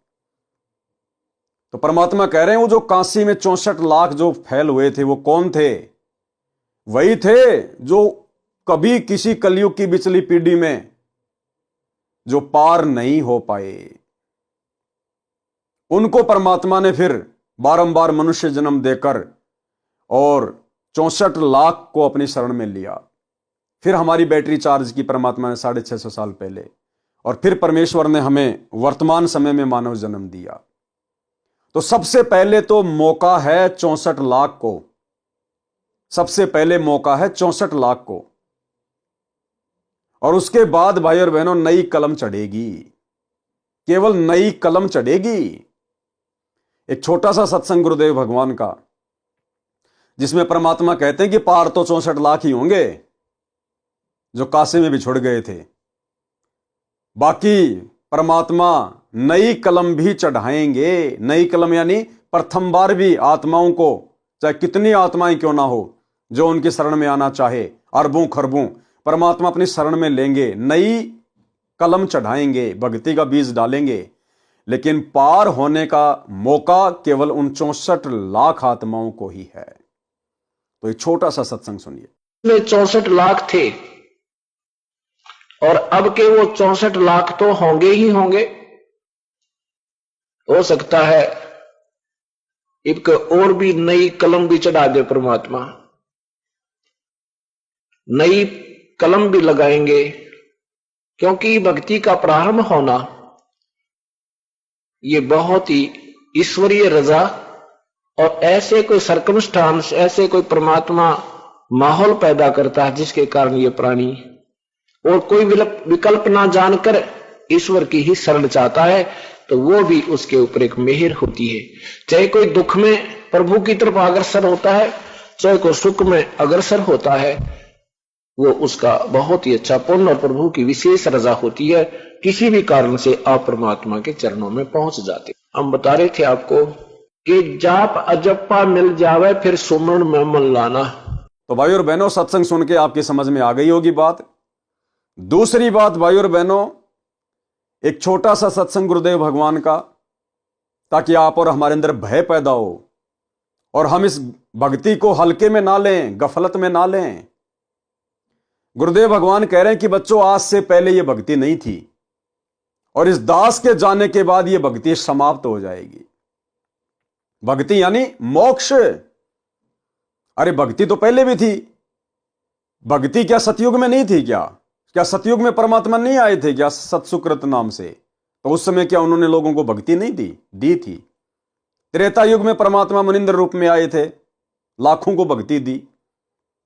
तो परमात्मा कह रहे हैं वो जो काशी में 64 लाख जो फैल हुए थे, वो कौन थे? वही थे जो कभी किसी कलयुग की पिछली पीढ़ी में जो पार नहीं हो पाए। उनको परमात्मा ने फिर बारंबार मनुष्य जन्म देकर और 64 लाख को अपनी शरण में लिया। फिर हमारी बैटरी चार्ज की परमात्मा ने 650 साल पहले, और फिर परमेश्वर ने हमें वर्तमान समय में मानव जन्म दिया। तो सबसे पहले तो मौका है 64 लाख को, सबसे पहले मौका है 64 लाख को। और उसके बाद भाई और बहनों नई कलम चढ़ेगी, केवल नई कलम चढ़ेगी। एक छोटा सा सत्संग गुरुदेव भगवान का, जिसमें परमात्मा कहते हैं कि पार तो 64 लाख ही होंगे जो काशी में बिछुड़ गए थे। बाकी परमात्मा नई कलम भी चढ़ाएंगे। नई कलम यानी प्रथम बार भी आत्माओं को, चाहे कितनी आत्माएं क्यों ना हो, जो उनकी शरण में आना चाहे, अरबों खरबों परमात्मा अपनी शरण में लेंगे, नई कलम चढ़ाएंगे, भक्ति का बीज डालेंगे। लेकिन पार होने का मौका केवल उन 64 लाख आत्माओं को ही है। तो एक छोटा सा सत्संग सुनिए। में 64 लाख थे, और अब के वो 64 लाख तो होंगे ही होंगे। हो सकता है एक और भी नई कलम भी चढ़ा दे परमात्मा, नई कलम भी लगाएंगे। क्योंकि भक्ति का प्रारंभ होना ये बहुत ही ईश्वरीय रजा, और ऐसे कोई सर्कमस्टांस, ऐसे कोई परमात्मा माहौल पैदा करता है जिसके कारण ये प्राणी और कोई विकल्प ना जानकर ईश्वर की ही शरण चाहता है, तो वो भी उसके ऊपर एक मेहर होती है। चाहे कोई दुख में प्रभु की तरफ अग्रसर होता है, चाहे कोई सुख में अग्रसर होता है, वो उसका बहुत ही अच्छा पुण्य और प्रभु की विशेष रजा होती है। किसी भी कारण से आप परमात्मा के चरणों में पहुंच जाते। हम बता रहे थे आपको कि जाप अजप्पा मिल जावे, फिर सुमरण में मन लाना। तो भाई और बहनों, सत्संग सुन के आपकी समझ में आ गई होगी बात। दूसरी बात भाई और बहनों, एक छोटा सा सत्संग गुरुदेव भगवान का, ताकि आप और हमारे अंदर भय पैदा हो और हम इस भक्ति को हल्के में ना लें, गफलत में ना लें। गुरुदेव भगवान कह रहे हैं कि बच्चों, आज से पहले यह भक्ति नहीं थी, और इस दास के जाने के बाद यह भक्ति समाप्त हो जाएगी। भक्ति यानी मोक्ष। अरे भक्ति तो पहले भी थी। भक्ति क्या सतयुग में नहीं थी क्या? क्या सतयुग में परमात्मा नहीं आए थे क्या सत्सुकृत नाम से? तो उस समय क्या उन्होंने लोगों को भक्ति नहीं दी थी। त्रेता युग में परमात्मा मुनिंद्र रूप में आए थे, लाखों को भक्ति दी।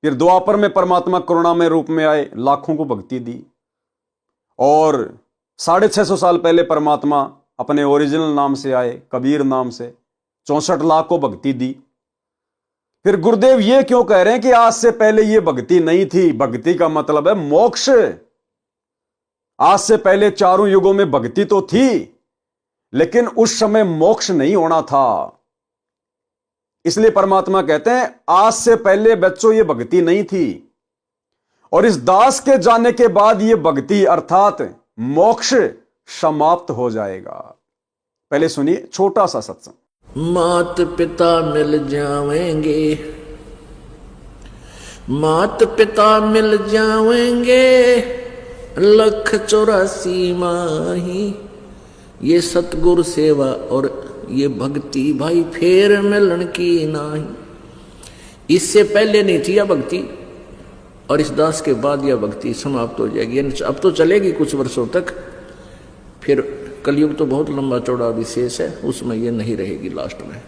फिर द्वापर में परमात्मा करुणामय रूप में आए, लाखों को भक्ति दी। और 650 साल पहले परमात्मा अपने ओरिजिनल नाम से आए, कबीर नाम से, 64 लाख को भक्ति दी। फिर गुरुदेव ये क्यों कह रहे हैं कि आज से पहले ये भक्ति नहीं थी? भक्ति का मतलब है मोक्ष। आज से पहले चारों युगों में भक्ति तो थी, लेकिन उस समय मोक्ष नहीं होना था। इसलिए परमात्मा कहते हैं आज से पहले बच्चों ये भक्ति नहीं थी, और इस दास के जाने के बाद ये भक्ति अर्थात मोक्ष समाप्त हो जाएगा। पहले सुनिए छोटा सा सत्संग। मात पिता मिल जाएंगे, मात पिता मिल जाएंगे, 184 माही, ये सतगुरु सेवा और ये भक्ति भाई फेर मिलन की नाही। इससे पहले नहीं थी यह भक्ति, और इस दास के बाद यह भक्ति समाप्त हो जाएगी। अब तो चलेगी कुछ वर्षों तक, फिर कलयुग तो बहुत लंबा चौड़ा विशेष है, उसमें ये नहीं रहेगी लास्ट में।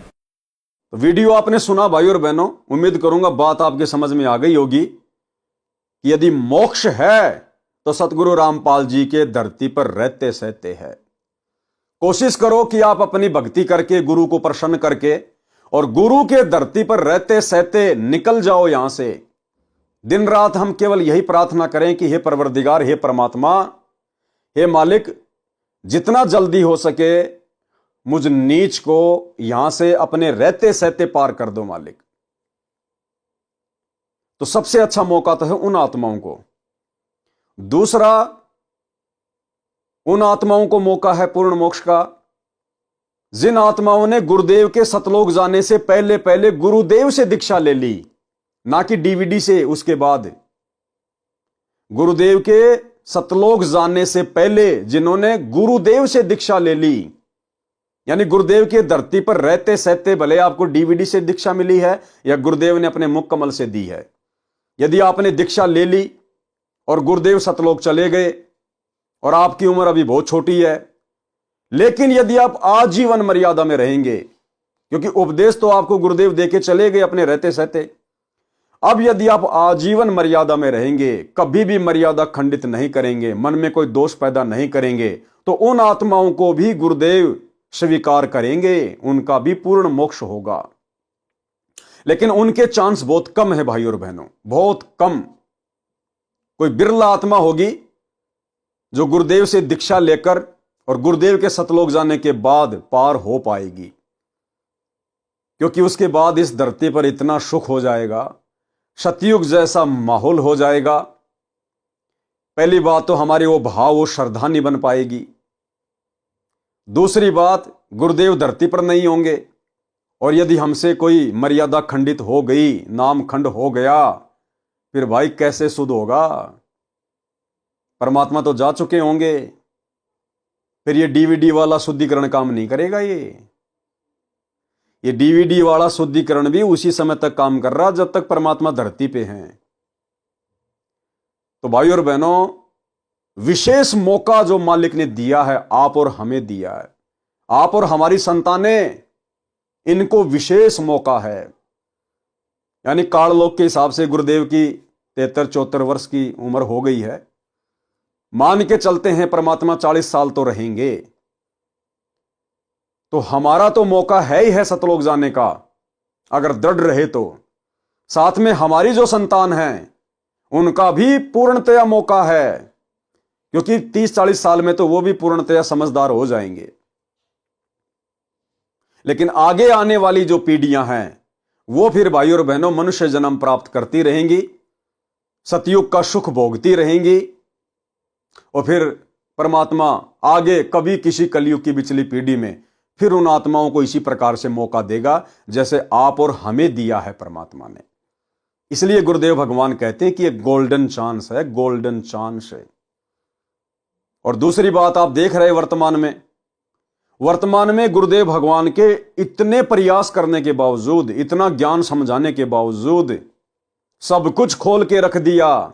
तो वीडियो आपने सुना भाई और बहनों, उम्मीद करूंगा बात आपके समझ में आ गई होगी कि यदि मोक्ष है तो सतगुरु रामपाल जी के धरती पर रहते सहते हैं। कोशिश करो कि आप अपनी भक्ति करके, गुरु को प्रसन्न करके, और गुरु के धरती पर रहते सहते निकल जाओ यहां से। दिन रात हम केवल यही प्रार्थना करें कि हे परवरदिगार, हे परमात्मा, हे मालिक, जितना जल्दी हो सके मुझ नीच को यहां से अपने रहते सहते पार कर दो मालिक। तो सबसे अच्छा मौका तो है उन आत्माओं को। दूसरा, उन आत्माओं को मौका है पूर्ण मोक्ष का जिन आत्माओं ने गुरुदेव के सतलोक जाने से पहले पहले गुरुदेव से दीक्षा ले ली, ना कि डीवीडी से। उसके बाद गुरुदेव के सतलोक जाने से पहले जिन्होंने गुरुदेव से दीक्षा ले ली, यानी गुरुदेव की धरती पर रहते सहते, भले आपको डीवीडी से दीक्षा मिली है या गुरुदेव ने अपने मुख कमल से दी है, यदि आपने दीक्षा ले ली और गुरुदेव सतलोक चले गए और आपकी उम्र अभी बहुत छोटी है, लेकिन यदि आप आजीवन मर्यादा में रहेंगे, क्योंकि उपदेश तो आपको गुरुदेव देके चले गए अपने रहते सहते, अब यदि आप आजीवन मर्यादा में रहेंगे, कभी भी मर्यादा खंडित नहीं करेंगे, मन में कोई दोष पैदा नहीं करेंगे, तो उन आत्माओं को भी गुरुदेव स्वीकार करेंगे, उनका भी पूर्ण मोक्ष होगा। लेकिन उनके चांस बहुत कम है भाई और बहनों, बहुत कम। कोई बिरला आत्मा होगी जो गुरुदेव से दीक्षा लेकर और गुरुदेव के सतलोक जाने के बाद पार हो पाएगी, क्योंकि उसके बाद इस धरती पर इतना सुख हो जाएगा, सतयुग जैसा माहौल हो जाएगा। पहली बात तो हमारे वो भाव, वो श्रद्धा नहीं बन पाएगी। दूसरी बात, गुरुदेव धरती पर नहीं होंगे, और यदि हमसे कोई मर्यादा खंडित हो गई, नाम खंड हो गया, फिर भाई कैसे शुद्ध होगा? परमात्मा तो जा चुके होंगे, फिर ये डीवीडी वाला शुद्धिकरण काम नहीं करेगा। ये डीवीडी वाला शुद्धिकरण भी उसी समय तक काम कर रहा जब तक परमात्मा धरती पे हैं। तो भाई और बहनों, विशेष मौका जो मालिक ने दिया है, आप और हमें दिया है, आप और हमारी संतानें, इनको विशेष मौका है। यानी काललोक के हिसाब से गुरुदेव की 73-74 वर्ष की उम्र हो गई है, मान के चलते हैं परमात्मा 40 साल तो रहेंगे, तो हमारा तो मौका है ही है सतलोक जाने का, अगर दृढ़ रहे तो। साथ में हमारी जो संतान हैं उनका भी पूर्णतया मौका है, क्योंकि 30-40 साल में तो वो भी पूर्णतया समझदार हो जाएंगे। लेकिन आगे आने वाली जो पीढ़ियां हैं वो फिर भाई और बहनों मनुष्य जन्म प्राप्त करती रहेंगी, सतयुग का सुख भोगती रहेंगी, और फिर परमात्मा आगे कभी किसी कलयुग की पिछली पीढ़ी में फिर उन आत्माओं को इसी प्रकार से मौका देगा जैसे आप और हमें दिया है परमात्मा ने। इसलिए गुरुदेव भगवान कहते हैं कि एक गोल्डन चांस है, गोल्डन चांस है। और दूसरी बात आप देख रहे वर्तमान में, वर्तमान में गुरुदेव भगवान के इतने प्रयास करने के बावजूद, इतना ज्ञान समझाने के बावजूद, सब कुछ खोल के रख दिया,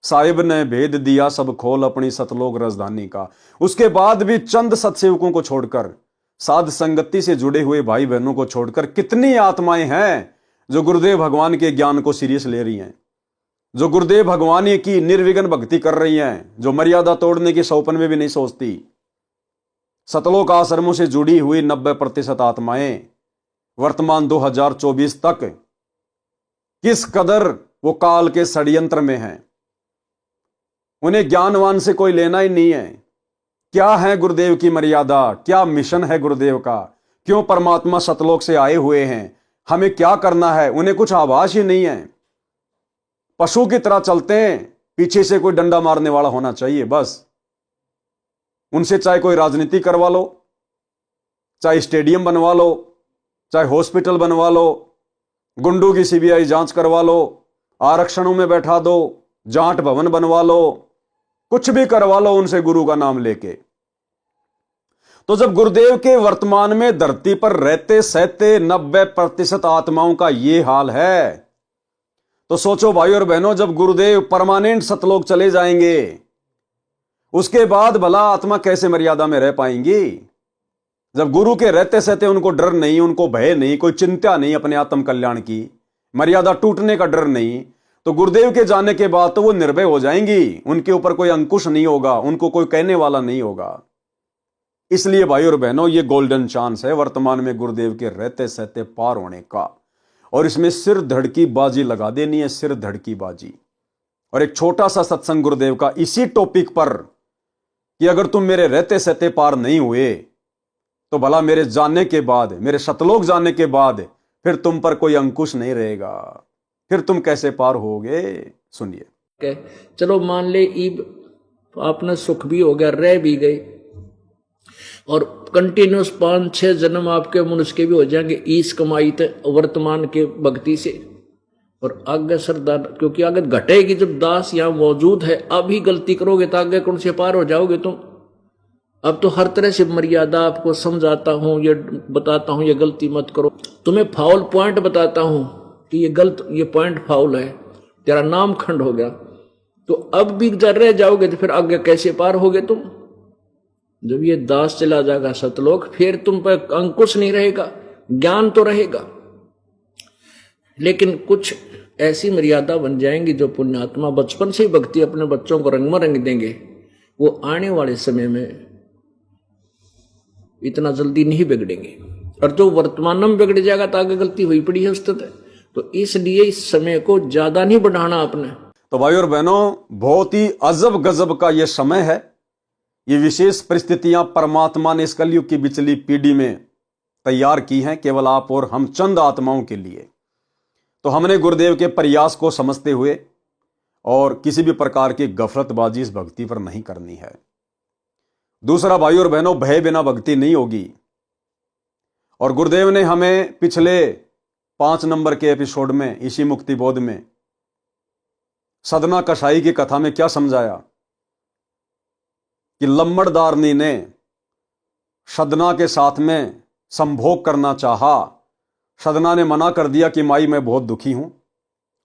साहिब ने भेद दिया सब खोल अपनी सतलोक राजधानी का। उसके बाद भी चंद सत्सेवकों को छोड़कर, साध संगति से जुड़े हुए भाई बहनों को छोड़कर कितनी आत्माएं हैं जो गुरुदेव भगवान के ज्ञान को सीरियस ले रही हैं, जो गुरुदेव भगवान की निर्विघ्न भक्ति कर रही हैं, जो मर्यादा तोड़ने की सौपन में भी नहीं सोचती। सतलोक आश्रमों से जुड़ी हुई 90% आत्माएं वर्तमान 2024 तक किस कदर वो काल के षड्यंत्र में हैं। उन्हें ज्ञानवान से कोई लेना ही नहीं है। क्या है गुरुदेव की मर्यादा, क्या मिशन है गुरुदेव का, क्यों परमात्मा सतलोक से आए हुए हैं, हमें क्या करना है, उन्हें कुछ आभास ही नहीं है। पशु की तरह चलते हैं, पीछे से कोई डंडा मारने वाला होना चाहिए बस। उनसे चाहे कोई राजनीति करवा लो, चाहे स्टेडियम बनवा लो, चाहे हॉस्पिटल बनवा लो, गुंडों की सीबीआई जांच करवा लो, आरक्षणों में बैठा दो, जाट भवन बनवा लो, कुछ भी करवा लो उनसे गुरु का नाम लेके। तो जब गुरुदेव के वर्तमान में धरती पर रहते सहते 90% आत्माओं का ये हाल है, तो सोचो भाई और बहनों, जब गुरुदेव परमानेंट सतलोक चले जाएंगे, उसके बाद भला आत्मा कैसे मर्यादा में रह पाएंगी। जब गुरु के रहते सहते उनको डर नहीं, उनको भय नहीं, कोई चिंता नहीं अपने आत्म कल्याण की, मर्यादा टूटने का डर नहीं, तो गुरुदेव के जाने के बाद तो वो निर्भय हो जाएंगी। उनके ऊपर कोई अंकुश नहीं होगा, उनको कोई कहने वाला नहीं होगा। इसलिए भाई और बहनों, ये गोल्डन चांस है वर्तमान में गुरुदेव के रहते सहते पार होने का, और इसमें सिर धड़की बाजी लगा देनी है, सिर धड़की बाजी। और एक छोटा सा सत्संग गुरुदेव का इसी टॉपिक पर कि अगर तुम मेरे रहते सहते पार नहीं हुए तो भला मेरे जानने के बाद, मेरे सतलोक जाने के बाद फिर तुम पर कोई अंकुश नहीं रहेगा, फिर तुम कैसे पार होगे। सुनिए। चलो मान ले ईब आपने सुख भी हो गया, रह भी गए, और कंटिन्यूस 5-6 जन्म आपके मनुष्य के भी हो जाएंगे ईस कमाई थे वर्तमान के भक्ति से। और आगे सरदार, क्योंकि आगे घटेगी जब दास यहां मौजूद है, अभी गलती करोगे तो आगे कौन से पार हो जाओगे तुम। अब तो हर तरह से मर्यादा आपको समझाता हूं, ये बताता हूं ये गलती मत करो, तुम्हें फाउल पॉइंट बताता हूं कि ये गलत, ये पॉइंट फाउल है, तेरा नाम खंड हो गया। तो अब भी जब रह जाओगे तो फिर आगे कैसे पार होगे तुम। जब ये दास चला जाएगा सतलोक, फिर तुम पर अंकुश नहीं रहेगा, ज्ञान तो रहेगा, लेकिन कुछ ऐसी मर्यादा बन जाएंगी जो पुण्यात्मा बचपन से ही भक्ति अपने बच्चों को रंग में रंग देंगे, वो आने वाले समय में इतना जल्दी नहीं बिगड़ेंगे। और जो वर्तमान में बिगड़ जाएगा तो आगे गलती हुई पड़ी है उससे। तो इसलिए इस समय को ज्यादा नहीं बढ़ाना आपने। तो भाई और बहनों, बहुत ही अजब गजब का यह समय है। ये विशेष परिस्थितियां परमात्मा ने इस कलयुग की बिचली पीढ़ी में तैयार की हैं, केवल आप और हम चंद आत्माओं के लिए। तो हमने गुरुदेव के प्रयास को समझते हुए और किसी भी प्रकार की गफलतबाजी इस भक्ति पर नहीं करनी है। दूसरा भाई और बहनों, भय बिना भक्ति नहीं होगी। और गुरुदेव ने हमें पिछले 5 नंबर के एपिसोड में, इसी मुक्ति बोध में, सदना कसाई की कथा में क्या समझाया कि लम्बड़दारनी ने सदना के साथ में संभोग करना चाहा। सदना ने मना कर दिया कि माई मैं बहुत दुखी हूं,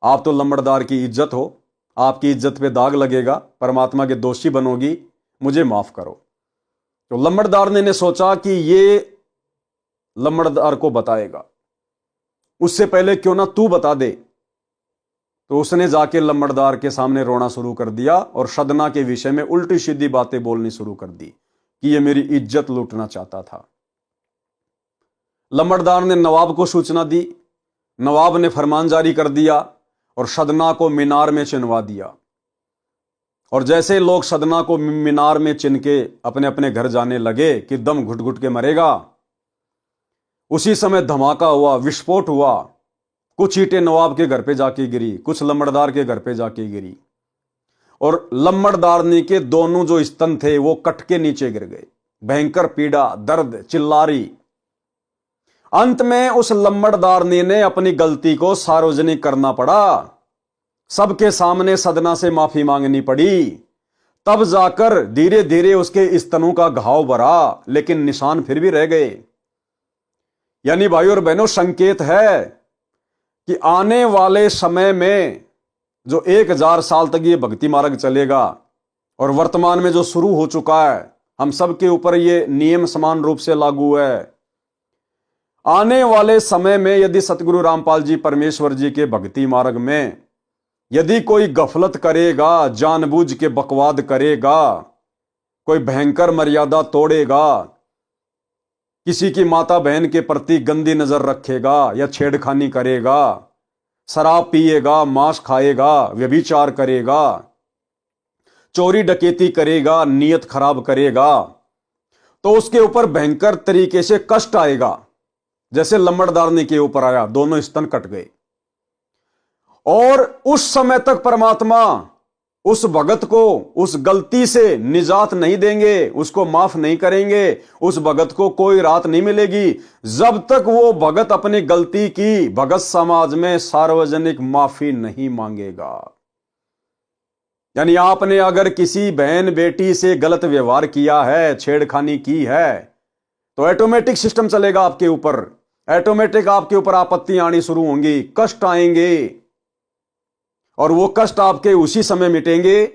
आप तो लम्बड़दार की इज्जत हो, आपकी इज्जत पे दाग लगेगा, परमात्मा के दोषी बनोगी, मुझे माफ करो। तो लम्बड़दारनी ने सोचा कि ये लम्बड़दार को बताएगा, उससे पहले क्यों ना तू बता दे। तो उसने जाके लम्बड़दार के सामने रोना शुरू कर दिया और सदना के विषय में उल्टी सीधी बातें बोलनी शुरू कर दी कि ये मेरी इज्जत लूटना चाहता था। लम्बड़दार ने नवाब को सूचना दी, नवाब ने फरमान जारी कर दिया और सदना को मीनार में चिनवा दिया। और जैसे लोग सदना को मीनार में चिन के अपने अपने घर जाने लगे कि दम घुट घुट के मरेगा, उसी समय धमाका हुआ, विस्फोट हुआ। कुछ ईंटें नवाब के घर पे जाके गिरी, कुछ लम्बड़दार के घर पे जाके गिरी, और लम्बड़दारनी के दोनों जो स्तन थे वो कट के नीचे गिर गए। भयंकर पीड़ा, दर्द, चिल्लारी। अंत में उस लम्बड़दारनी ने अपनी गलती को सार्वजनिक करना पड़ा, सबके सामने सदना से माफी मांगनी पड़ी। तब जाकर धीरे धीरे उसके स्तनों का घाव भरा, लेकिन निशान फिर भी रह गए। यानी भाई और बहनों, संकेत है कि आने वाले समय में जो 1000 साल तक ये भक्ति मार्ग चलेगा और वर्तमान में जो शुरू हो चुका है, हम सब के ऊपर ये नियम समान रूप से लागू है। आने वाले समय में यदि सतगुरु रामपाल जी परमेश्वर जी के भक्ति मार्ग में यदि कोई गफलत करेगा, जानबूझ के बकवाद करेगा, कोई भयंकर मर्यादा तोड़ेगा, किसी की माता बहन के प्रति गंदी नजर रखेगा या छेड़खानी करेगा, शराब पिएगा, मांस खाएगा, व्यभिचार करेगा, चोरी डकैती करेगा, नियत खराब करेगा, तो उसके ऊपर भयंकर तरीके से कष्ट आएगा, जैसे लंबड़दारनी के ऊपर आया, दोनों स्तन कट गए। और उस समय तक परमात्मा उस भगत को उस गलती से निजात नहीं देंगे, उसको माफ नहीं करेंगे। उस भगत को कोई राहत नहीं मिलेगी जब तक वो भगत अपनी गलती की भगत समाज में सार्वजनिक माफी नहीं मांगेगा। यानी आपने अगर किसी बहन बेटी से गलत व्यवहार किया है, छेड़खानी की है, तो ऑटोमेटिक सिस्टम चलेगा आपके ऊपर, ऑटोमेटिक आपके ऊपर आपत्ति आनी शुरू होंगी, कष्ट आएंगे। और वो कष्ट आपके उसी समय मिटेंगे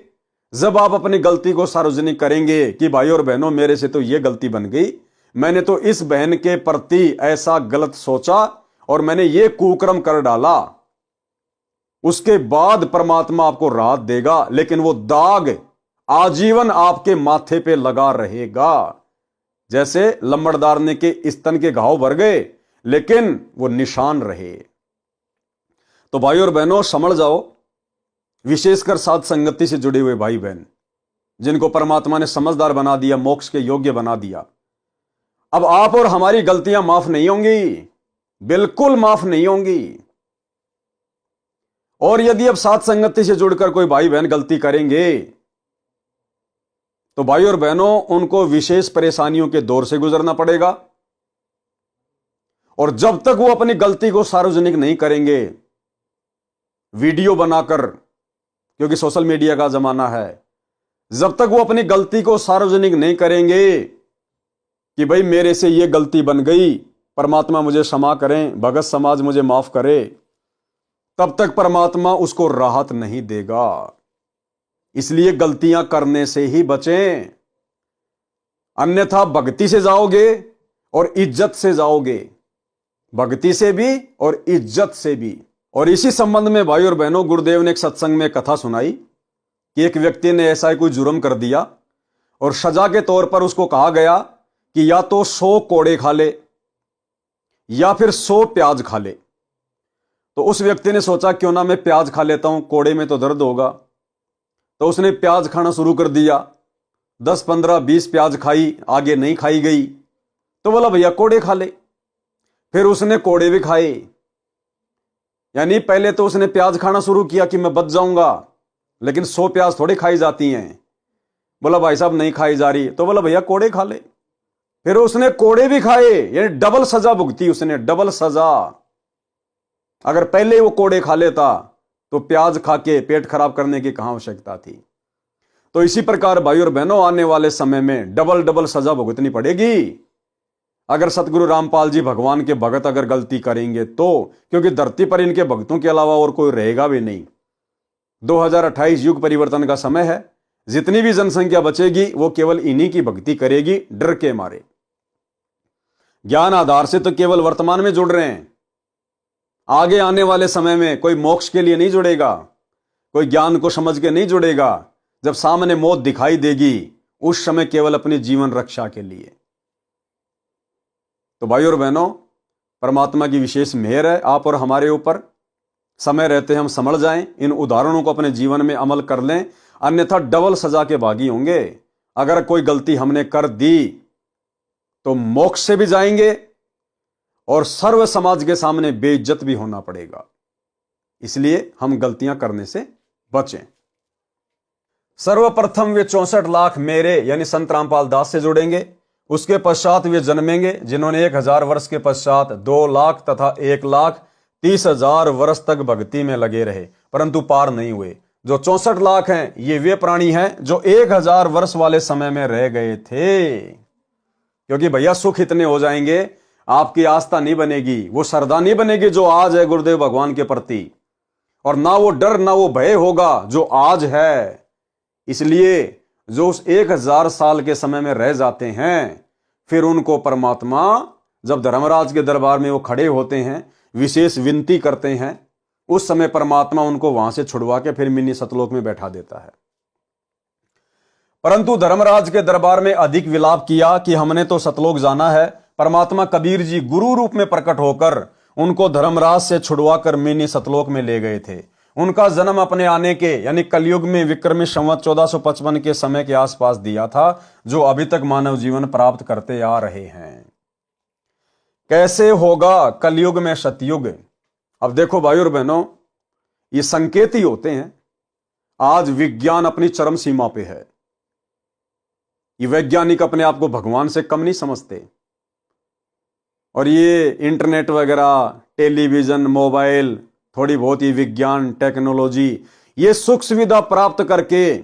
जब आप अपनी गलती को सार्वजनिक करेंगे कि भाई और बहनों, मेरे से तो ये गलती बन गई, मैंने तो इस बहन के प्रति ऐसा गलत सोचा और मैंने ये कुकर्म कर डाला। उसके बाद परमात्मा आपको राहत देगा, लेकिन वो दाग आजीवन आपके माथे पे लगा रहेगा। जैसे लंबड़दारने के स्तन के घाव भर गए, लेकिन वो निशान रहे। तो भाई और बहनों, समझ जाओ, विशेषकर साध संगति से जुड़े हुए भाई बहन जिनको परमात्मा ने समझदार बना दिया, मोक्ष के योग्य बना दिया, अब आप और हमारी गलतियां माफ नहीं होंगी, बिल्कुल माफ नहीं होंगी। और यदि अब साध संगति से जुड़कर कोई भाई बहन गलती करेंगे तो भाई और बहनों, उनको विशेष परेशानियों के दौर से गुजरना पड़ेगा। और जब तक वो अपनी गलती को सार्वजनिक नहीं करेंगे, वीडियो बनाकर, क्योंकि सोशल मीडिया का जमाना है, जब तक वो अपनी गलती को सार्वजनिक नहीं करेंगे कि भाई मेरे से ये गलती बन गई, परमात्मा मुझे क्षमा करें, भगत समाज मुझे माफ करे, तब तक परमात्मा उसको राहत नहीं देगा। इसलिए गलतियां करने से ही बचें, अन्यथा भक्ति से जाओगे और इज्जत से जाओगे, भक्ति से भी और इज्जत से भी। और इसी संबंध में भाई और बहनों, गुरुदेव ने एक सत्संग में कथा सुनाई कि एक व्यक्ति ने ऐसा कोई जुर्म कर दिया और सजा के तौर पर उसको कहा गया कि या तो 100 कोड़े खा ले या फिर 100 प्याज खा ले। तो उस व्यक्ति ने सोचा क्यों ना मैं प्याज खा लेता हूं, कोड़े में तो दर्द होगा। तो उसने प्याज खाना शुरू कर दिया, 10, 15, 20 प्याज खाई, आगे नहीं खाई गई तो बोला भैया कोड़े खा ले। फिर उसने कोड़े भी खाए। यानी पहले तो उसने प्याज खाना शुरू किया कि मैं बच जाऊंगा, लेकिन 100 प्याज थोड़ी खाई जाती हैं। बोला भाई साहब नहीं खाई जा रही, तो बोला भैया कोड़े खा ले। फिर उसने कोड़े भी खाए, यानी डबल सजा भुगती उसने, डबल सजा। अगर पहले वो कोड़े खा लेता तो प्याज खा के पेट खराब करने की कहां आवश्यकता थी। तो इसी प्रकार भाई और बहनों, आने वाले समय में डबल डबल सजा भुगतनी पड़ेगी अगर सतगुरु रामपाल जी भगवान के भगत अगर गलती करेंगे तो, क्योंकि धरती पर इनके भक्तों के अलावा और कोई रहेगा भी नहीं। 2028 युग परिवर्तन का समय है, जितनी भी जनसंख्या बचेगी वो केवल इन्हीं की भक्ति करेगी, डर के मारे। ज्ञान आधार से तो केवल वर्तमान में जुड़ रहे हैं, आगे आने वाले समय में कोई मोक्ष के लिए नहीं जुड़ेगा, कोई ज्ञान को समझ के नहीं जुड़ेगा। जब सामने मौत दिखाई देगी उस समय केवल अपनी जीवन रक्षा के लिए। तो भाई और बहनों, परमात्मा की विशेष मेहर है आप और हमारे ऊपर। समय रहते हम समझ जाएं, इन उदाहरणों को अपने जीवन में अमल कर लें, अन्यथा डबल सजा के भागी होंगे। अगर कोई गलती हमने कर दी तो मोक्ष से भी जाएंगे और सर्व समाज के सामने बेइज्जत भी होना पड़ेगा। इसलिए हम गलतियां करने से बचें। सर्वप्रथम वे 64 लाख मेरे यानी संत रामपाल दास से जुड़ेंगे। उसके पश्चात वे जन्मेंगे जिन्होंने 1000 वर्ष के पश्चात 2 लाख तथा 1,30,000 वर्ष तक भक्ति में लगे रहे, परंतु पार नहीं हुए। जो 64 लाख हैं ये वे प्राणी हैं जो 1000 वर्ष वाले समय में रह गए थे। क्योंकि भैया सुख इतने हो जाएंगे, आपकी आस्था नहीं बनेगी, वो श्रद्धा नहीं बनेगी जो आज है गुरुदेव भगवान के प्रति, और ना वो डर ना वो भय होगा जो आज है। इसलिए जो उस 1000 साल के समय में रह जाते हैं, फिर उनको परमात्मा जब धर्मराज के दरबार में वो खड़े होते हैं, विशेष विनती करते हैं, उस समय परमात्मा उनको वहां से छुड़वा के फिर मिनी सतलोक में बैठा देता है। परंतु धर्मराज के दरबार में अधिक विलाप किया कि हमने तो सतलोक जाना है। परमात्मा कबीर जी गुरु रूप में प्रकट होकर उनको धर्मराज से छुड़वाकर मिनी सतलोक में ले गए थे। उनका जन्म अपने आने के यानी कलयुग में विक्रमी संवत 1455 के समय के आसपास दिया था, जो अभी तक मानव जीवन प्राप्त करते आ रहे हैं। कैसे होगा कलयुग में सतयुग? अब देखो भाई और बहनों, ये संकेत ही होते हैं। आज विज्ञान अपनी चरम सीमा पे है। ये वैज्ञानिक अपने आप को भगवान से कम नहीं समझते, और ये इंटरनेट वगैरह, टेलीविजन, मोबाइल, थोड़ी बहुत ही विज्ञान टेक्नोलॉजी, ये सुख सुविधा प्राप्त करके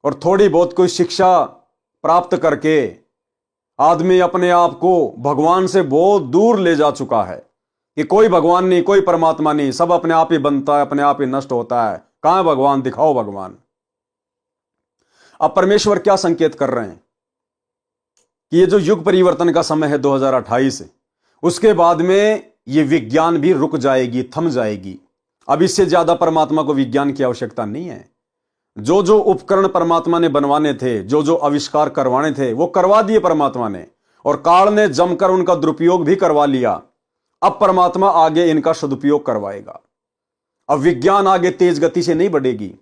और थोड़ी बहुत कोई शिक्षा प्राप्त करके आदमी अपने आप को भगवान से बहुत दूर ले जा चुका है कि कोई भगवान नहीं, कोई परमात्मा नहीं, सब अपने आप ही बनता है, अपने आप ही नष्ट होता है। कहां है भगवान? दिखाओ भगवान। अब परमेश्वर क्या संकेत कर रहे हैं कि ये जो युग परिवर्तन का समय है 2028, उसके बाद में ये विज्ञान भी रुक जाएगी, थम जाएगी। अब इससे ज्यादा परमात्मा को विज्ञान की आवश्यकता नहीं है। जो जो उपकरण परमात्मा ने बनवाने थे, जो जो आविष्कार करवाने थे, वो करवा दिए परमात्मा ने, और काल ने जमकर उनका दुरुपयोग भी करवा लिया। अब परमात्मा आगे इनका सदुपयोग करवाएगा। अब विज्ञान आगे तेज गति से नहीं बढ़ेगी।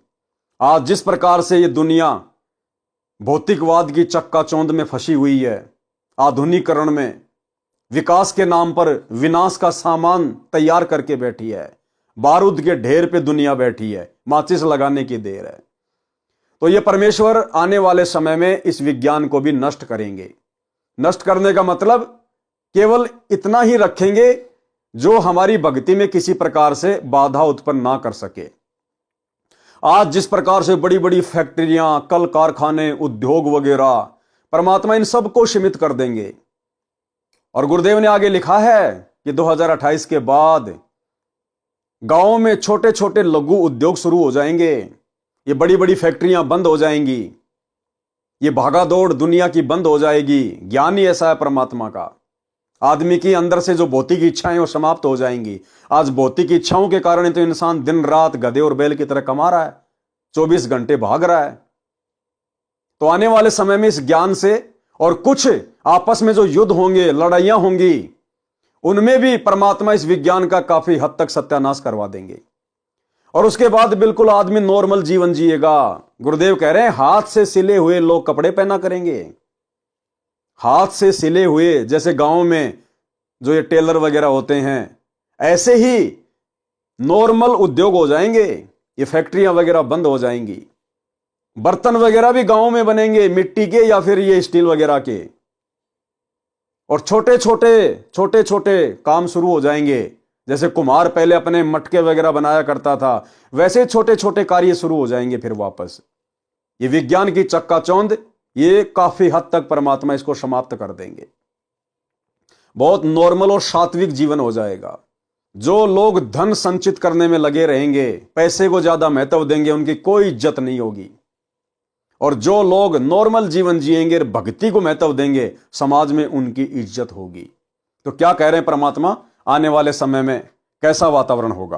आज जिस प्रकार से ये दुनिया भौतिकवाद की चक्काचौंध में फंसी हुई है, आधुनिकीकरण में, विकास के नाम पर विनाश का सामान तैयार करके बैठी है, बारूद के ढेर पे दुनिया बैठी है, माचिस लगाने की देर है। तो ये परमेश्वर आने वाले समय में इस विज्ञान को भी नष्ट करेंगे। नष्ट करने का मतलब केवल इतना ही रखेंगे जो हमारी भक्ति में किसी प्रकार से बाधा उत्पन्न ना कर सके। आज जिस प्रकार से बड़ी बड़ी फैक्ट्रियां, कल कारखाने, उद्योग वगैरह, परमात्मा इन सबको सीमित कर देंगे। और गुरुदेव ने आगे लिखा है कि 2028 के बाद गांवों में छोटे छोटे लघु उद्योग शुरू हो जाएंगे, ये बड़ी बड़ी फैक्ट्रियां बंद हो जाएंगी, ये भागादौड़ दुनिया की बंद हो जाएगी। ज्ञान ही ऐसा है परमात्मा का। आदमी की अंदर से जो भौतिक इच्छाएं वो समाप्त हो जाएंगी। आज भौतिक इच्छाओं के कारण तो इंसान दिन रात गधे और बैल की तरह कमा रहा है, 24 घंटे भाग रहा है। तो आने वाले समय में इस ज्ञान से, और कुछ आपस में जो युद्ध होंगे, लड़ाइयां होंगी, उनमें भी परमात्मा इस विज्ञान का काफी हद तक सत्यानाश करवा देंगे। और उसके बाद बिल्कुल आदमी नॉर्मल जीवन जिएगा। गुरुदेव कह रहे हैं हाथ से सिले हुए लोग कपड़े पहना करेंगे। हाथ से सिले हुए, जैसे गांव में जो ये टेलर वगैरह होते हैं, ऐसे ही नॉर्मल उद्योग हो जाएंगे। ये फैक्ट्रियां वगैरह बंद हो जाएंगी। बर्तन वगैरह भी गांव में बनेंगे, मिट्टी के या फिर ये स्टील वगैरह के। और छोटे छोटे काम शुरू हो जाएंगे। जैसे कुम्हार पहले अपने मटके वगैरह बनाया करता था, वैसे छोटे छोटे कार्य शुरू हो जाएंगे फिर वापस। ये विज्ञान की चक्काचौंध, ये काफी हद तक परमात्मा इसको समाप्त कर देंगे। बहुत नॉर्मल और सात्विक जीवन हो जाएगा। जो लोग धन संचित करने में लगे रहेंगे, पैसे को ज्यादा महत्व देंगे, उनकी कोई इज्जत नहीं होगी। और जो लोग नॉर्मल जीवन जिएंगे, भक्ति को महत्व देंगे, समाज में उनकी इज्जत होगी। तो क्या कह रहे हैं परमात्मा? आने वाले समय में कैसा वातावरण होगा,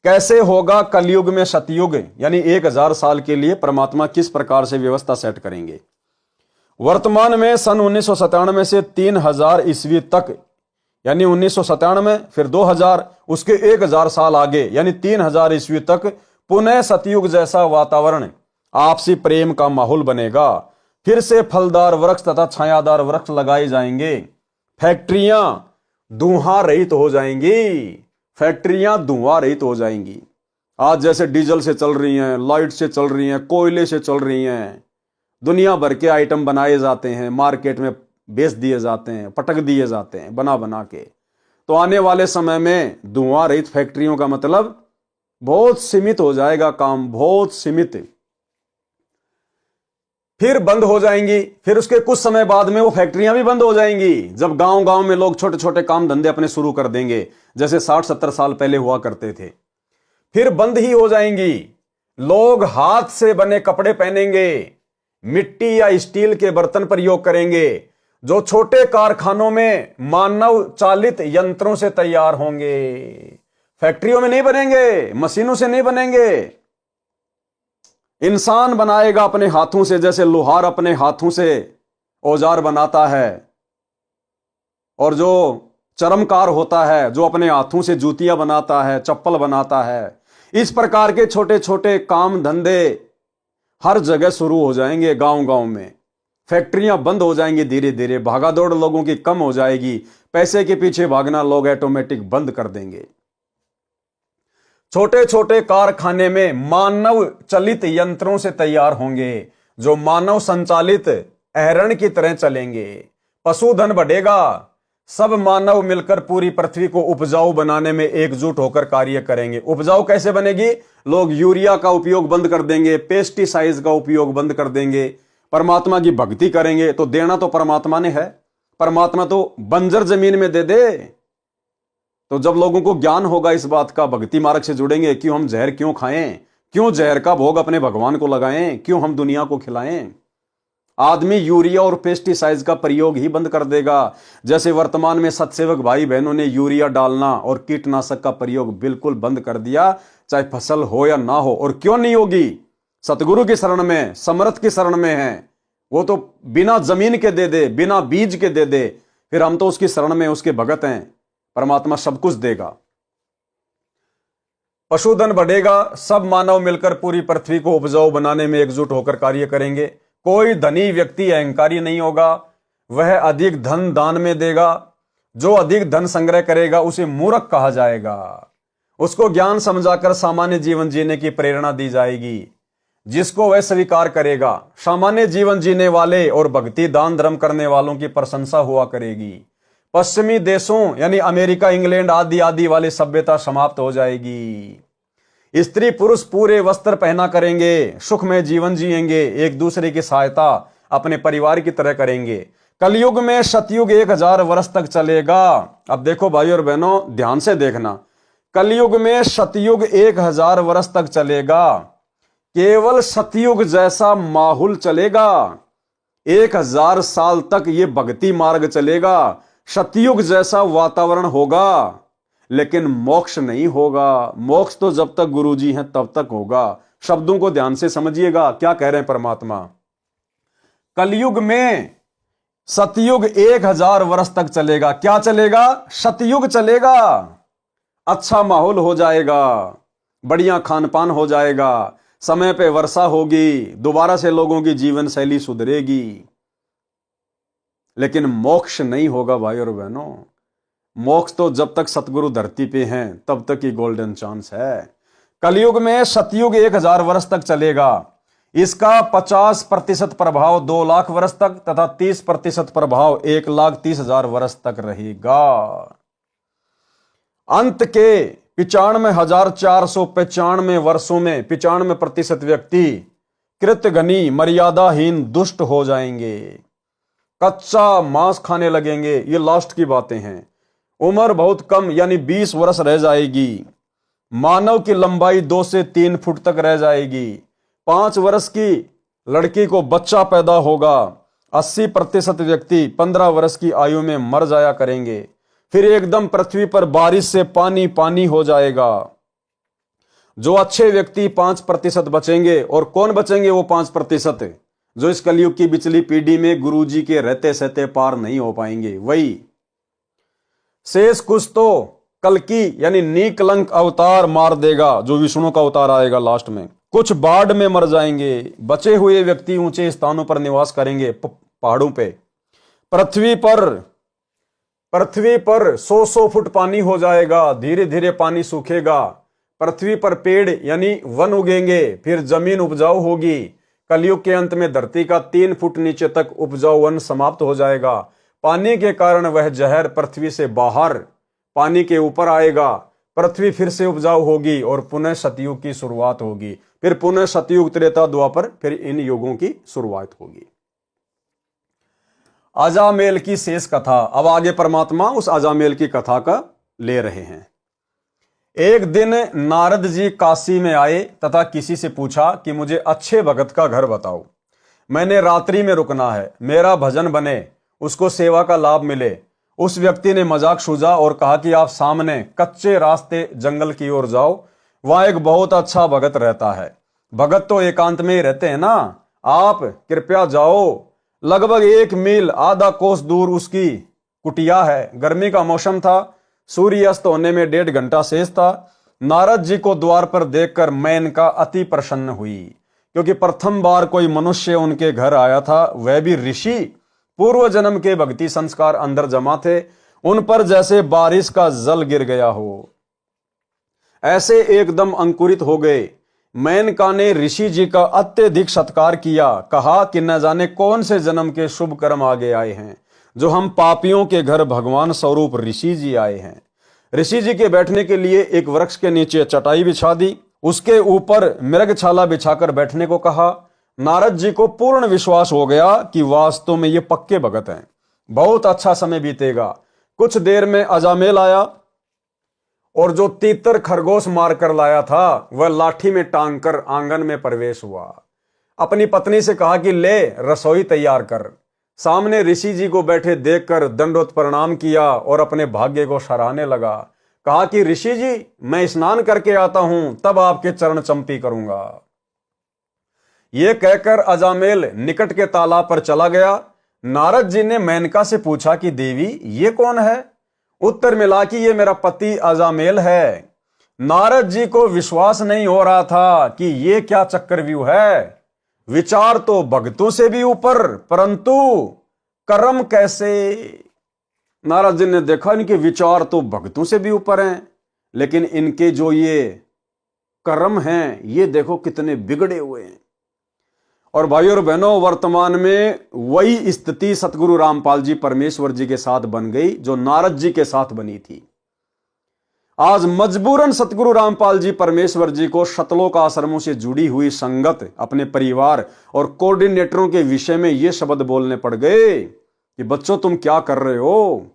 कैसे होगा कलयुग में सतयुग, यानी 1000 साल के लिए परमात्मा किस प्रकार से व्यवस्था सेट करेंगे। वर्तमान में सन 1997 से 3000 ईस्वी तक, यानी 1997 फिर 2000, उसके 1000 साल आगे यानी 3000 ईस्वी तक पुनः सतयुग जैसा वातावरण, आपसी प्रेम का माहौल बनेगा। फिर से फलदार वृक्ष तथा छायादार वृक्ष लगाए जाएंगे। फैक्ट्रियां धुआं रहित हो जाएंगी। फैक्ट्रियां धुआं रहित हो जाएंगी। आज जैसे डीजल से चल रही हैं, लाइट से चल रही हैं, कोयले से चल रही हैं, दुनिया भर के आइटम बनाए जाते हैं, मार्केट में बेच दिए जाते हैं, पटक दिए जाते हैं बना बना के। तो आने वाले समय में धुआं रहित फैक्ट्रियों का मतलब बहुत सीमित हो जाएगा काम, बहुत सीमित। फिर बंद हो जाएंगी, फिर उसके कुछ समय बाद में वो फैक्ट्रियां भी बंद हो जाएंगी, जब गांव गांव में लोग छोटे छोटे काम धंधे अपने शुरू कर देंगे, जैसे 60-70 साल पहले हुआ करते थे। फिर बंद ही हो जाएंगी। लोग हाथ से बने कपड़े पहनेंगे, मिट्टी या स्टील के बर्तन प्रयोग करेंगे, जो छोटे कारखानों में मानव चालित यंत्रों से तैयार होंगे। फैक्ट्रियों में नहीं बनेंगे, मशीनों से नहीं बनेंगे। इंसान बनाएगा अपने हाथों से, जैसे लोहार अपने हाथों से औजार बनाता है, और जो चर्मकार होता है जो अपने हाथों से जूतियां बनाता है, चप्पल बनाता है। इस प्रकार के छोटे छोटे काम धंधे हर जगह शुरू हो जाएंगे। गांव गांव में फैक्ट्रियां बंद हो जाएंगी, धीरे धीरे भागादौड़ लोगों की कम हो जाएगी, पैसे के पीछे भागना लोग ऑटोमेटिक बंद कर देंगे। छोटे छोटे कारखाने में मानव चलित यंत्रों से तैयार होंगे, जो मानव संचालित अहरण की तरह चलेंगे। पशुधन बढ़ेगा, सब मानव मिलकर पूरी पृथ्वी को उपजाऊ बनाने में एकजुट होकर कार्य करेंगे। उपजाऊ कैसे बनेगी? लोग यूरिया का उपयोग बंद कर देंगे, पेस्टिसाइड्स का उपयोग बंद कर देंगे, परमात्मा की भक्ति करेंगे। तो देना तो परमात्मा ने है, परमात्मा तो बंजर जमीन में दे दे। तो जब लोगों को ज्ञान होगा इस बात का, भक्ति मार्ग से जुड़ेंगे, क्यों हम जहर क्यों खाएं, क्यों जहर का भोग अपने भगवान को लगाएं, क्यों हम दुनिया को खिलाएं। आदमी यूरिया और पेस्टिसाइड्स का प्रयोग ही बंद कर देगा। जैसे वर्तमान में सतसेवक भाई बहनों ने यूरिया डालना और कीटनाशक का प्रयोग बिल्कुल बंद कर दिया, चाहे फसल हो या ना हो। और क्यों नहीं होगी? सतगुरु की शरण में, समर्थ की शरण में है। वो तो बिना जमीन के दे दे, बिना बीज के दे दे, फिर हम तो उसकी शरण में, उसके भगत हैं। परमात्मा सब कुछ देगा। पशुधन बढ़ेगा, सब मानव मिलकर पूरी पृथ्वी को उपजाऊ बनाने में एकजुट होकर कार्य करेंगे। कोई धनी व्यक्ति अहंकारी नहीं होगा, वह अधिक धन दान में देगा। जो अधिक धन संग्रह करेगा उसे मूर्ख कहा जाएगा। उसको ज्ञान समझाकर सामान्य जीवन जीने की प्रेरणा दी जाएगी, जिसको वह स्वीकार करेगा। सामान्य जीवन जीने वाले और भक्ति दान धर्म करने वालों की प्रशंसा हुआ करेगी। पश्चिमी देशों यानी अमेरिका, इंग्लैंड आदि आदि वाली सभ्यता समाप्त हो जाएगी। स्त्री पुरुष पूरे वस्त्र पहना करेंगे, सुख में जीवन जिएंगे, एक दूसरे की सहायता अपने परिवार की तरह करेंगे। कलयुग में सतयुग 1000 वर्ष तक चलेगा। अब देखो भाई और बहनों, ध्यान से देखना, कलयुग में सतयुग 1000 वर्ष तक चलेगा। केवल सतयुग जैसा माहौल चलेगा, 1000 साल तक ये भक्ति मार्ग चलेगा। सतयुग जैसा वातावरण होगा, लेकिन मोक्ष नहीं होगा। मोक्ष तो जब तक गुरुजी हैं तब तक होगा। शब्दों को ध्यान से समझिएगा, क्या कह रहे हैं परमात्मा। कलयुग में सतयुग 1000 वर्ष तक चलेगा। क्या चलेगा? सतयुग चलेगा। अच्छा माहौल हो जाएगा, बढ़िया खान पान हो जाएगा, समय पे वर्षा होगी, दोबारा से लोगों की जीवन शैली सुधरेगी। लेकिन मोक्ष नहीं होगा भाई और बहनों। मोक्ष तो जब तक सतगुरु धरती पे हैं तब तक ही गोल्डन चांस है। कलयुग में सतयुग 1000 वर्ष तक चलेगा। इसका 50% प्रभाव 2 लाख वर्ष तक तथा 30% प्रभाव 1,30,000 वर्ष तक रहेगा। अंत के 95,495 वर्षों में 95% व्यक्ति कृतघ्नी मर्यादाहीन दुष्ट हो जाएंगे, कच्चा मांस खाने लगेंगे। ये लास्ट की बातें हैं। उम्र बहुत कम यानी 20 वर्ष रह जाएगी। मानव की लंबाई 2 से 3 फुट तक रह जाएगी। 5 वर्ष की लड़की को बच्चा पैदा होगा। 80% व्यक्ति 15 वर्ष की आयु में मर जाया करेंगे। फिर एकदम पृथ्वी पर बारिश से पानी पानी हो जाएगा। जो अच्छे व्यक्ति 5% बचेंगे। और कौन बचेंगे वो 5%? जो इस कलयुग की पिछली पीढ़ी में गुरुजी के रहते सहते पार नहीं हो पाएंगे। वही शेष कुछ तो कल्कि यानी निकलंक अवतार मार देगा, जो विष्णु का अवतार आएगा लास्ट में। कुछ बाढ़ में मर जाएंगे। बचे हुए व्यक्ति ऊंचे स्थानों पर निवास करेंगे, पहाड़ों पे। पृथ्वी पर 100 फुट पानी हो जाएगा। धीरे धीरे पानी सूखेगा। पृथ्वी पर पेड़ यानी वन उगेंगे। फिर जमीन उपजाऊ होगी। कलयुग के अंत में धरती का 3 फुट नीचे तक उपजाऊ वन समाप्त हो जाएगा। पानी के कारण वह जहर पृथ्वी से बाहर पानी के ऊपर आएगा। पृथ्वी फिर से उपजाऊ होगी और पुनः सतयुग की शुरुआत होगी। फिर पुनः सतयुग, त्रेता, द्वापर, फिर इन युगों की शुरुआत होगी। अजामेल की शेष कथा। अब आगे परमात्मा उस अजामेल की कथा का ले रहे हैं। एक दिन नारद जी काशी में आए तथा किसी से पूछा कि मुझे अच्छे भगत का घर बताओ, मैंने रात्रि में रुकना है, मेरा भजन बने, उसको सेवा का लाभ मिले। उस व्यक्ति ने मजाक सूझा और कहा कि आप सामने कच्चे रास्ते जंगल की ओर जाओ, वहां एक बहुत अच्छा भगत रहता है। भगत तो एकांत में ही रहते हैं ना, आप कृपया जाओ। लगभग 1 मील आधा कोस दूर उसकी कुटिया है। गर्मी का मौसम था, सूर्य अस्त होने में 1.5 घंटा शेष था। नारद जी को द्वार पर देखकर मेनका अति प्रसन्न हुई, क्योंकि प्रथम बार कोई मनुष्य उनके घर आया था, वह भी ऋषि। पूर्व जन्म के भक्ति संस्कार अंदर जमा थे, उन पर जैसे बारिश का जल गिर गया हो, ऐसे एकदम अंकुरित हो गए। मेनका ने ऋषि जी का अत्यधिक सत्कार किया, कहा कि न जाने कौन से जन्म के शुभ कर्म आगे आए हैं, जो हम पापियों के घर भगवान स्वरूप ऋषि जी आए हैं। ऋषि जी के बैठने के लिए एक वृक्ष के नीचे चटाई बिछा दी, उसके ऊपर मृगछाला बिछाकर बैठने को कहा। नारद जी को पूर्ण विश्वास हो गया कि वास्तव में ये पक्के भगत हैं, बहुत अच्छा समय बीतेगा। कुछ देर में अजामेल आया और जो तीतर खरगोश मारकर लाया था वह लाठी में टांग कर आंगन में प्रवेश हुआ। अपनी पत्नी से कहा कि ले रसोई तैयार कर। सामने ऋषि जी को बैठे देखकर दंडवत प्रणाम किया और अपने भाग्य को सराहने लगा। कहा कि ऋषि जी, मैं स्नान करके आता हूं, तब आपके चरण चंपी करूंगा। यह कहकर अजामेल निकट के तालाब पर चला गया। नारद जी ने मेनका से पूछा कि देवी, ये कौन है? उत्तर मिला कि ये मेरा पति अजामेल है। नारद जी को विश्वास नहीं हो रहा था कि ये क्या चक्रव्यूह है। विचार तो भक्तों से भी ऊपर, परंतु कर्म कैसे? नारद जी ने देखा इनके विचार तो भक्तों से भी ऊपर हैं, लेकिन इनके जो ये कर्म हैं, ये देखो कितने बिगड़े हुए हैं। और भाइयों और बहनों, वर्तमान में वही स्थिति सतगुरु रामपाल जी परमेश्वर जी के साथ बन गई जो नारद जी के साथ बनी थी। आज मजबूरन सतगुरु रामपाल जी परमेश्वर जी को शतलोक आश्रमों से जुड़ी हुई संगत, अपने परिवार और कोऑर्डिनेटरों के विषय में ये शब्द बोलने पड़ गए कि बच्चों तुम क्या कर रहे हो?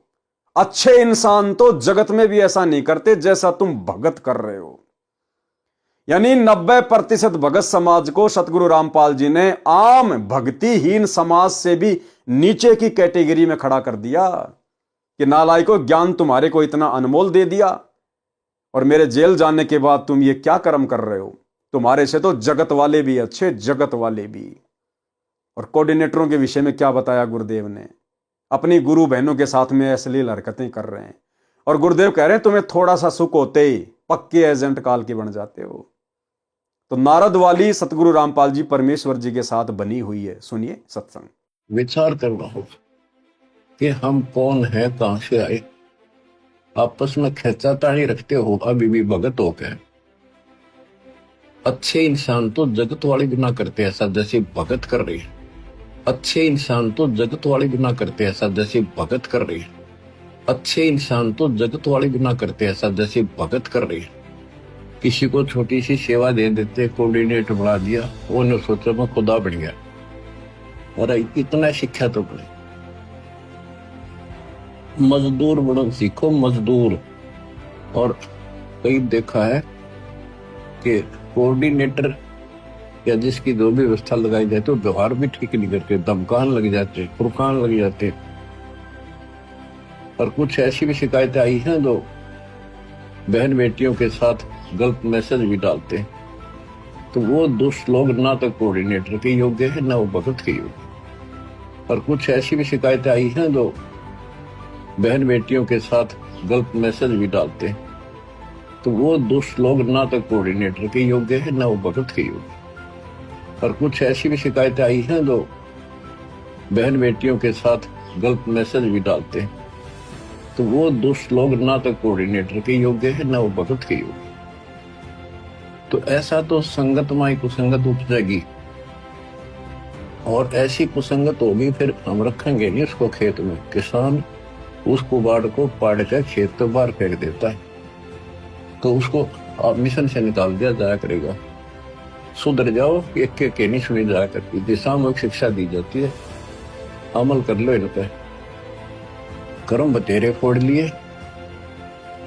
अच्छे इंसान तो जगत में भी ऐसा नहीं करते जैसा तुम भगत कर रहे हो। यानी 90% भगत समाज को सतगुरु रामपाल जी ने आम भक्तिहीन समाज से भी नीचे की कैटेगरी में खड़ा कर दिया कि नालायकों, ज्ञान तुम्हारे को इतना अनमोल दे दिया और मेरे जेल जाने के बाद तुम ये क्या कर्म कर रहे हो? तुम्हारे से तो जगत वाले भी अच्छे, जगत वाले भी। और कोऑर्डिनेटरों के विषय में क्या बताया गुरुदेव ने? अपनी गुरु बहनों के साथ में अश्लील हरकतें कर रहे हैं और गुरुदेव कह रहे हैं तुम्हें थोड़ा सा सुख होते ही पक्के एजेंट काल के बन जाते हो। तो नारद वाली सतगुरु रामपाल जी परमेश्वर जी के साथ बनी हुई है। सुनिए सत्संग। विचार करना हो कि हम कौन है, कहां से आए। आपस में खेचातानी रखते हो अभी भी भगत हो गए। अच्छे इंसान तो जगत वाले बिना करते ऐसा जैसे भगत कर रही है। अच्छे इंसान तो जगत वाले बिना करते ऐसा जैसे भगत कर रही है। अच्छे इंसान तो जगत वाले बिना करते ऐसा जैसे भगत कर रही है। किसी को छोटी सी सेवा दे देते, कोऑर्डिनेटर बना दिया, उन्होंने सोचा मैं खुदा बन गया। और इतना शिक्षा तो पड़े, मजदूर बनो सीखो, मजदूर। और कई देखा है कि कोऑर्डिनेटर या जिसकी जो भी व्यवस्था लगाई जाती है वो व्यवहार भी ठीक नहीं करते, धमकान लग जाते, फुरकान लग जाते। और कुछ ऐसी भी शिकायतें आई हैं जो बहन बेटियों के साथ गलत मैसेज भी डालते हैं। तो वो दुष्ट लोग ना तो कोऑर्डिनेटर के योग्य है ना वो भगत के योग्य। और कुछ ऐसी भी शिकायतें आई हैं जो बहन बेटियों के साथ गलत मैसेज भी डालते हैं। तो वो दुष्ट लोग ना तो कोऑर्डिनेटर के योग्य है ना वो भगत के योग्य। और कुछ ऐसी भी शिकायतें आई हैं जो बहन बेटियों के साथ गलत मैसेज भी डालते हैं। तो वो दुष्ट लोग ना तो कोऑर्डिनेटर के योग्य है ना वो भगत के योग्य। तो ऐसा तो संगत माई कुसंगत उपजेगी और ऐसी कुसंगत होगी फिर हम रखेंगे नहीं उसको खेत में। किसान उस कुबाड़ को पाड़ कर खेत तो बाहर फेंक देता है। तो उसको आप मिशन से निकाल दिया जाया करेगा। सुधर जाओ, एक के नहीं सुनी जाया करती, दिशात्मक शिक्षा दी जाती है, अमल कर लो इन पे। कर्म बतेरे फोड़ लिए,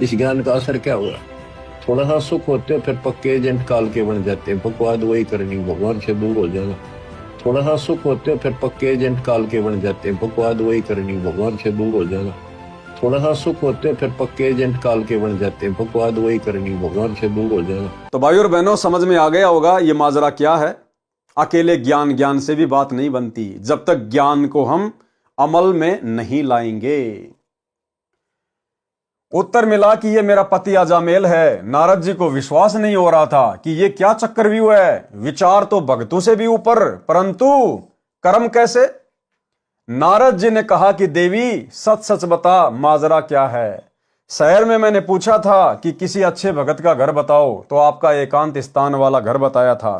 इस ज्ञान का असर क्या हुआ? थोड़ा सा सुख होते हो फिर पक्के एजेंट काल के बन जाते हैं, बकवाद वही करनी, भगवान से दूर हो जाना। थोड़ा सा सुख होते हो फिर पक्के एजेंट काल के बन जाते हैं, बकवाद वही करनी, भगवान से दूर हो जाना। थोड़ा सा सुख होते हो फिर पक्के एजेंट काल के बन जाते हैं, बकवाद वही करनी, भगवान से दूर हो जाना। तो भाई और बहनों, समझ में आ गया होगा ये माजरा क्या है। अकेले ज्ञान से भी बात नहीं बनती जब तक ज्ञान को हम अमल में नहीं लाएंगे। उत्तर मिला कि ये मेरा पति अजामेल है। नारद जी को विश्वास नहीं हो रहा था कि ये क्या चक्रव्यूह है। विचार तो भक्तों से भी ऊपर, परंतु कर्म कैसे? नारद जी ने कहा कि देवी सच सच बता, माजरा क्या है। शहर में मैंने पूछा था कि किसी अच्छे भगत का घर बताओ, तो आपका एकांत स्थान वाला घर बताया था।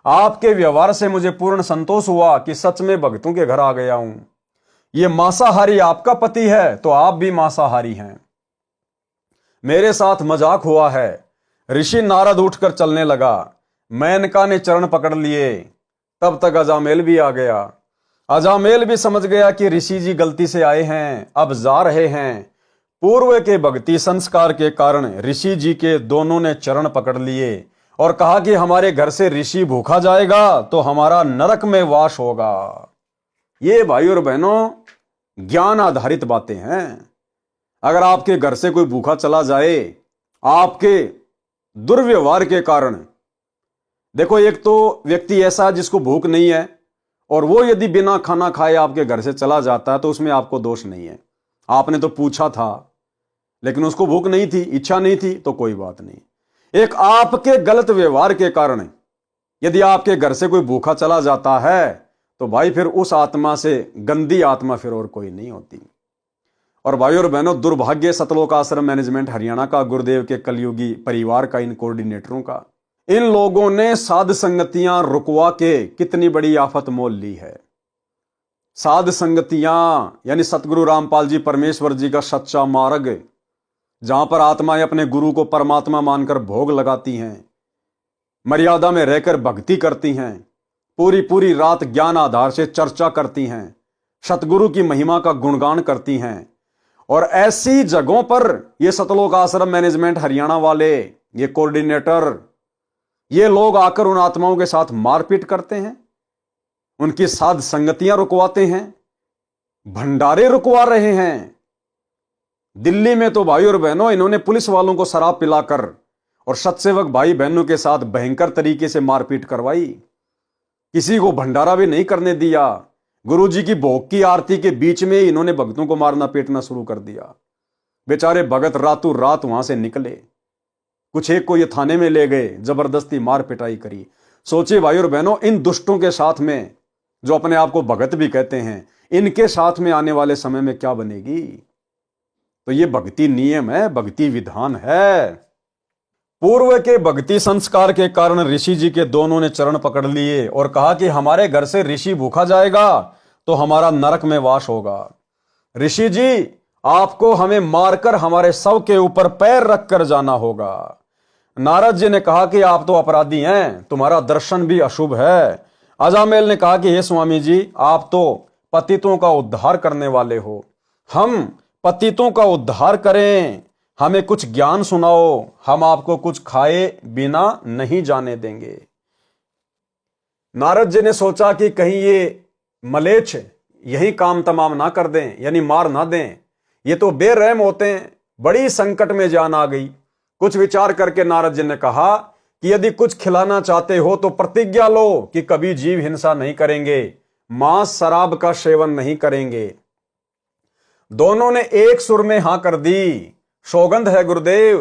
आपके व्यवहार से मुझे पूर्ण संतोष हुआ कि सच में भक्तों के घर आ गया हूं। ये मांसाहारी आपका पति है तो आप भी मांसाहारी हैं। मेरे साथ मजाक हुआ है। ऋषि नारद उठकर चलने लगा। मेनका ने चरण पकड़ लिए। तब तक अजामेल भी आ गया। अजामेल भी समझ गया कि ऋषि जी गलती से आए हैं, अब जा रहे हैं। पूर्व के भक्ति संस्कार के कारण ऋषि जी के दोनों ने चरण पकड़ लिए और कहा कि हमारे घर से ऋषि भूखा जाएगा तो हमारा नरक में वास होगा। ये भाई और बहनों ज्ञान आधारित बातें हैं। अगर आपके घर से कोई भूखा चला जाए आपके दुर्व्यवहार के कारण, देखो एक तो व्यक्ति ऐसा है जिसको भूख नहीं है और वो यदि बिना खाना खाए आपके घर से चला जाता है तो उसमें आपको दोष नहीं है। आपने तो पूछा था लेकिन उसको भूख नहीं थी, इच्छा नहीं थी, तो कोई बात नहीं। एक आपके गलत व्यवहार के कारण यदि आपके घर से कोई भूखा चला जाता है तो भाई फिर उस आत्मा से गंदी आत्मा फिर और कोई नहीं होती। और भाई और बहनों, दुर्भाग्य सतलोक आश्रम मैनेजमेंट हरियाणा का, गुरुदेव के कलयुगी परिवार का, इन कोऑर्डिनेटरों का, इन लोगों ने साध संगतियां रुकवा के कितनी बड़ी आफत मोल ली है। साध संगतियां यानी सतगुरु रामपाल जी परमेश्वर जी का सच्चा मार्ग, जहां पर आत्माएं अपने गुरु को परमात्मा मानकर भोग लगाती हैं, मर्यादा में रहकर भक्ति करती हैं, पूरी पूरी रात ज्ञान आधार से चर्चा करती हैं, सतगुरु की महिमा का गुणगान करती हैं। और ऐसी जगहों पर ये सतलोक आश्रम मैनेजमेंट हरियाणा वाले, ये कोऑर्डिनेटर, ये लोग आकर उन आत्माओं के साथ मारपीट करते हैं, उनकी साध संगतियां रुकवाते हैं, भंडारे रुकवा रहे हैं। दिल्ली में तो भाई और बहनों इन्होंने पुलिस वालों को शराब पिलाकर और सत्सेवक भाई बहनों के साथ भयंकर तरीके से मारपीट करवाई। किसी को भंडारा भी नहीं करने दिया। गुरुजी की भोग की आरती के बीच में इन्होंने भक्तों को मारना पीटना शुरू कर दिया। बेचारे भगत रातों रात वहां से निकले। कुछ एक को ये थाने में ले गए, जबरदस्ती मार पिटाई करी। सोचिए भाई और बहनों, इन दुष्टों के साथ में, जो अपने आप को भगत भी कहते हैं, इनके साथ में आने वाले समय में क्या बनेगी। तो ये भक्ति नियम है, भक्ति विधान है। पूर्व के भक्ति संस्कार के कारण ऋषि जी के दोनों ने चरण पकड़ लिए और कहा कि हमारे घर से ऋषि भूखा जाएगा तो हमारा नरक में वास होगा। ऋषि जी, आपको हमें मारकर हमारे शव के ऊपर पैर रखकर जाना होगा। नारद जी ने कहा कि आप तो अपराधी हैं, तुम्हारा दर्शन भी अशुभ है। अजामेल ने कहा कि हे स्वामी जी, आप तो पतितों का उद्धार करने वाले हो, हम पतितों का उद्धार करें, हमें कुछ ज्ञान सुनाओ, हम आपको कुछ खाए बिना नहीं जाने देंगे। नारद जी ने सोचा कि कहीं ये मलेच्छ यही काम तमाम ना कर दें, यानी मार ना दें। ये तो बेरहम होते हैं। बड़ी संकट में जान आ गई। कुछ विचार करके नारद जी ने कहा कि यदि कुछ खिलाना चाहते हो तो प्रतिज्ञा लो कि कभी जीव हिंसा नहीं करेंगे, मांस शराब का सेवन नहीं करेंगे। दोनों ने एक सुर में हां कर दी। सौगंध है गुरुदेव,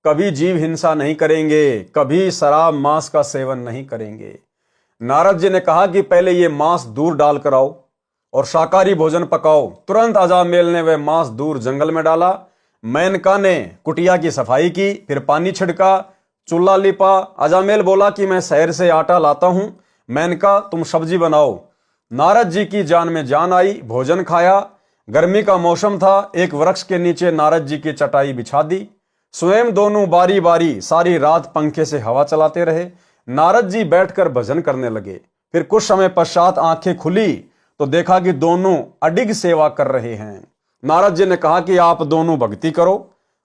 कभी जीव हिंसा नहीं करेंगे, कभी शराब मांस का सेवन नहीं करेंगे। नारद जी ने कहा कि पहले ये मांस दूर डाल कर आओ और शाकाहारी भोजन पकाओ। तुरंत अजामेल ने वह मांस दूर जंगल में डाला। मेनका ने कुटिया की सफाई की, फिर पानी छिड़का, चूल्हा लिपा। अजामेल बोला कि मैं शहर से आटा लाता हूं, मेनका तुम सब्जी बनाओ। नारद जी की जान में जान आई। भोजन खाया। गर्मी का मौसम था। एक वृक्ष के नीचे नारद जी की चटाई बिछा दी। स्वयं दोनों बारी बारी सारी रात पंखे से हवा चलाते रहे। नारद जी बैठकर भजन करने लगे। फिर कुछ समय पश्चात आंखें खुली तो देखा कि दोनों अडिग सेवा कर रहे हैं। नारद जी ने कहा कि आप दोनों भक्ति करो,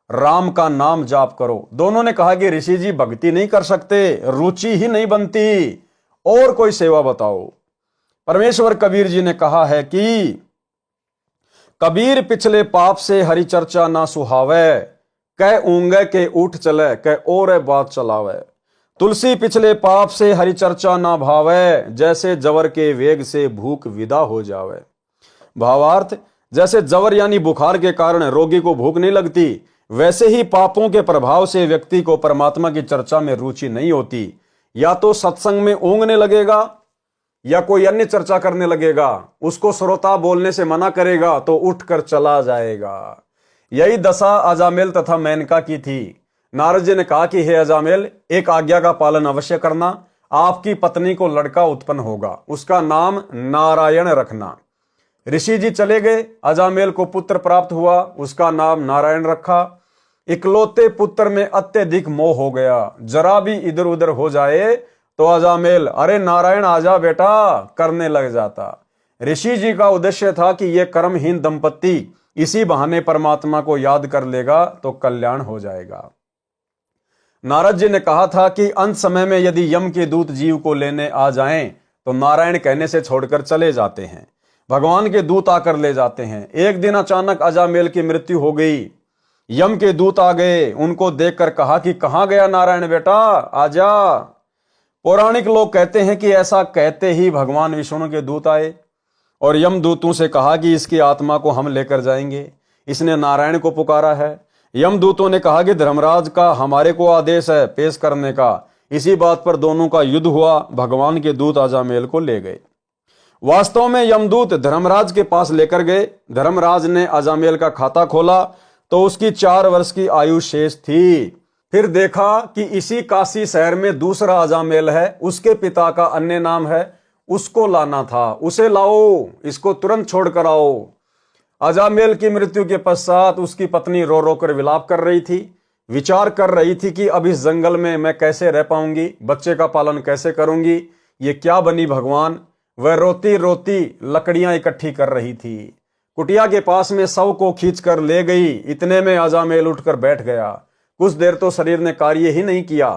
राम का नाम जाप करो। दोनों ने कहा कि ऋषि जी भक्ति नहीं कर सकते, रुचि ही नहीं बनती, और कोई सेवा बताओ। परमेश्वर कबीर जी ने कहा है कि कबीर पिछले पाप से हरि चर्चा ना सुहावे, कह ऊंगे के उठ चले, कह और बात चलावे। तुलसी पिछले पाप से हरि चर्चा ना भावे, जैसे जवर के वेग से भूख विदा हो जावे। भावार्थ, जैसे जवर यानी बुखार के कारण रोगी को भूख नहीं लगती, वैसे ही पापों के प्रभाव से व्यक्ति को परमात्मा की चर्चा में रुचि नहीं होती। या तो सत्संग में ऊँघने लगेगा या कोई अन्य चर्चा करने लगेगा, उसको श्रोता बोलने से मना करेगा तो उठकर चला जाएगा। यही दशा अजामेल तथा मेनका की थी। नारद जी ने कहा कि हे अजामेल, एक आज्ञा का पालन अवश्य करना। आपकी पत्नी को लड़का उत्पन्न होगा, उसका नाम नारायण रखना। ऋषि जी चले गए। अजामेल को पुत्र प्राप्त हुआ, उसका नाम नारायण रखा। इकलौते पुत्र में अत्यधिक मोह हो गया। जरा भी इधर उधर हो जाए तो अजामेल अरे नारायण आजा बेटा करने लग जाता। ऋषि जी का उद्देश्य था कि यह कर्महीन दंपत्ति इसी बहाने परमात्मा को याद कर लेगा तो कल्याण हो जाएगा। नारद जी ने कहा था कि अंत समय में यदि यम के दूत जीव को लेने आ जाएं तो नारायण कहने से छोड़कर चले जाते हैं, भगवान के दूत आकर ले जाते हैं। एक दिन अचानक अजामेल की मृत्यु हो गई। यम के दूत आ गए, उनको देखकर कहा कि कहां गया नारायण बेटा, आजा। पौराणिक लोग कहते हैं कि ऐसा कहते ही भगवान विष्णु के दूत आए और यमदूतों से कहा कि इसकी आत्मा को हम लेकर जाएंगे, इसने नारायण को पुकारा है। यमदूतों ने कहा कि धर्मराज का हमारे को आदेश है पेश करने का। इसी बात पर दोनों का युद्ध हुआ। भगवान के दूत अजामेल को ले गए। वास्तव में यमदूत धर्मराज के पास लेकर गए। धर्मराज ने अजामेल का खाता खोला तो उसकी 4 वर्ष की आयु शेष थी। फिर देखा कि इसी काशी शहर में दूसरा अजामेल है, उसके पिता का अन्य नाम है, उसको लाना था। उसे लाओ, इसको तुरंत छोड़ कर आओ। अजामेल की मृत्यु के पश्चात उसकी पत्नी रो रो कर विलाप कर रही थी, विचार कर रही थी कि अब इस जंगल में मैं कैसे रह पाऊंगी, बच्चे का पालन कैसे करूंगी, ये क्या बनी भगवान। वह रोती रोती लकड़ियां इकट्ठी कर रही थी। कुटिया के पास में शव को खींचकर ले गई। इतने में अजामेल उठकर बैठ गया। कुछ देर तो शरीर ने कार्य ही नहीं किया।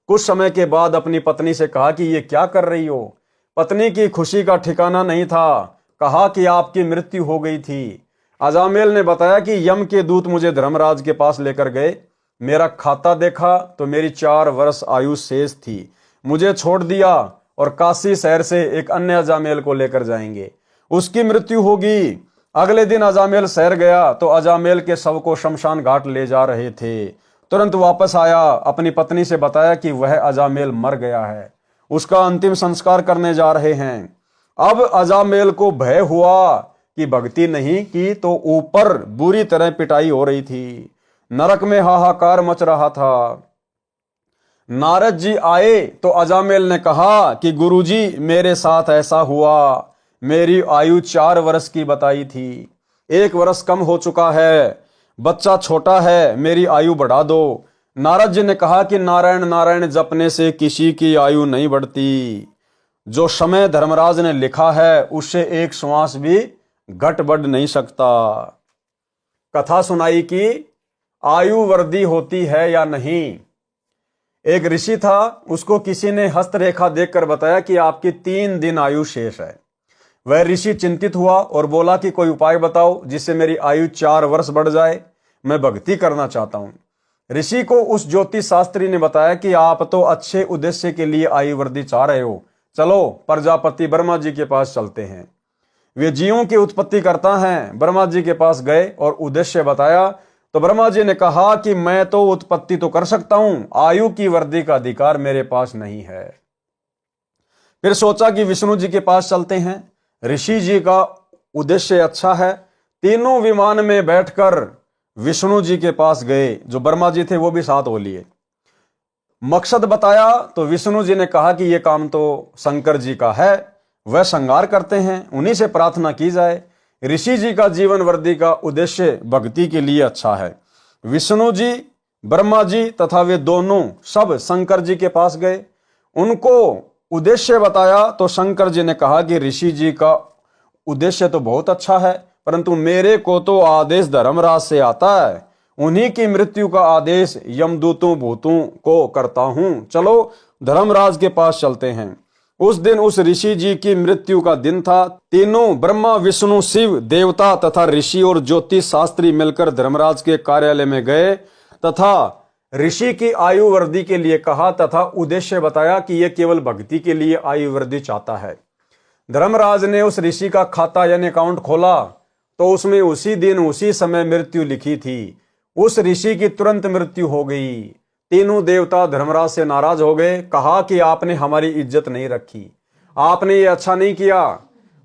कुछ समय के बाद अपनी पत्नी से कहा कि ये क्या कर रही हो। पत्नी की खुशी का ठिकाना नहीं था। कहा कि आपकी मृत्यु हो गई थी। अजामेल ने बताया कि यम के दूत मुझे धर्मराज के पास लेकर गए। मेरा खाता देखा तो मेरी 4 वर्ष आयु शेष थी। मुझे छोड़ दिया और काशी शहर से एक अन्य अजामेल को लेकर जाएंगे, उसकी मृत्यु होगी। अगले दिन अजामेल शहर गया तो अजामेल के शव को शमशान घाट ले जा रहे थे। तुरंत वापस आया, अपनी पत्नी से बताया कि वह अजामेल मर गया है, उसका अंतिम संस्कार करने जा रहे हैं। अब अजामेल को भय हुआ कि भक्ति नहीं की तो ऊपर बुरी तरह पिटाई हो रही थी। नरक में हाहाकार मच रहा था। नारद जी आए तो अजामेल ने कहा कि गुरुजी मेरे साथ ऐसा हुआ। मेरी आयु 4 वर्ष की बताई थी, 1 वर्ष कम हो चुका है, बच्चा छोटा है, मेरी आयु बढ़ा दो। नारद जी ने कहा कि नारायण नारायण जपने से किसी की आयु नहीं बढ़ती। जो समय धर्मराज ने लिखा है उससे 1 श्वास भी घट बढ़ नहीं सकता। कथा सुनाई कि आयु वृद्धि होती है या नहीं। एक ऋषि था, उसको किसी ने हस्तरेखा देखकर बताया कि आपकी 3 दिन आयु शेष है। वह ऋषि चिंतित हुआ और बोला कि कोई उपाय बताओ जिससे मेरी आयु 4 वर्ष बढ़ जाए, मैं भक्ति करना चाहता हूं। ऋषि को उस ज्योतिष शास्त्री ने बताया कि आप तो अच्छे उद्देश्य के लिए आयु वृद्धि चाह रहे हो, चलो प्रजापति ब्रह्मा जी के पास चलते हैं, वे जीवों की उत्पत्ति करता है। ब्रह्मा जी के पास गए और उद्देश्य बताया तो ब्रह्मा जी ने कहा कि मैं तो उत्पत्ति तो कर सकता हूं, आयु की वृद्धि का अधिकार मेरे पास नहीं है। फिर सोचा कि विष्णु जी के पास चलते हैं। ऋषि जी का उद्देश्य अच्छा है। तीनों विमान में बैठकर विष्णु जी के पास गए, जो ब्रह्मा जी थे वो भी साथ हो लिए। मकसद बताया तो विष्णु जी ने कहा कि यह काम तो शंकर जी का है, वह संहार करते हैं, उन्हीं से प्रार्थना की जाए। ऋषि जी का जीवन वृद्धि का उद्देश्य भक्ति के लिए अच्छा है। विष्णु जी ब्रह्मा जी तथा वे दोनों सब शंकर जी के पास गए, उनको उद्देश्य बताया तो शंकर जी ने कहा कि ऋषि जी का उद्देश्य तो बहुत अच्छा है, परंतु मेरे को तो आदेश धर्मराज से आता है, उन्हीं की मृत्यु का आदेश यमदूतों भूतों को करता हूं, चलो धर्मराज के पास चलते हैं। उस दिन उस ऋषि जी की मृत्यु का दिन था। तीनों ब्रह्मा विष्णु शिव देवता तथा ऋषि और ज्योतिष शास्त्री मिलकर धर्मराज के कार्यालय में गए तथा ऋषि की आयु वृद्धि के लिए कहा तथा उद्देश्य बताया कि यह केवल भक्ति के लिए आयु वृद्धि चाहता है। धर्मराज ने उस ऋषि का खाता यानी अकाउंट खोला तो उसमें उसी दिन उसी समय मृत्यु लिखी थी। उस ऋषि की तुरंत मृत्यु हो गई। तीनों देवता धर्मराज से नाराज हो गए, कहा कि आपने हमारी इज्जत नहीं रखी, आपने ये अच्छा नहीं किया।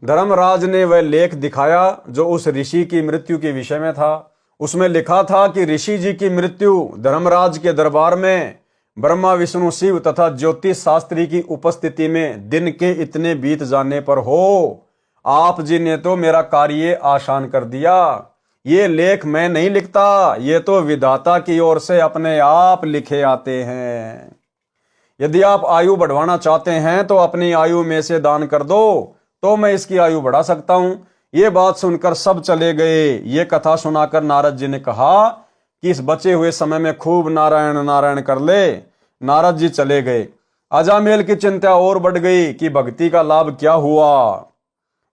धर्मराज ने वह लेख दिखाया जो उस ऋषि की मृत्यु के विषय में था। उसमें लिखा था कि ऋषि जी की मृत्यु धर्मराज के दरबार में ब्रह्मा विष्णु शिव तथा ज्योतिष शास्त्री की उपस्थिति में दिन के इतने बीत जाने पर हो। आप जी ने तो मेरा कार्य आसान कर दिया। ये लेख मैं नहीं लिखता, ये तो विधाता की ओर से अपने आप लिखे आते हैं। यदि आप आयु बढ़वाना चाहते हैं तो अपनी आयु में से दान कर दो, तो मैं इसकी आयु बढ़ा सकता हूं। ये बात सुनकर सब चले गए। ये कथा सुनाकर नारद जी ने कहा कि इस बचे हुए समय में खूब नारायण नारायण कर ले। नारद जी चले गए। अजामेल की चिंता और बढ़ गई कि भक्ति का लाभ क्या हुआ।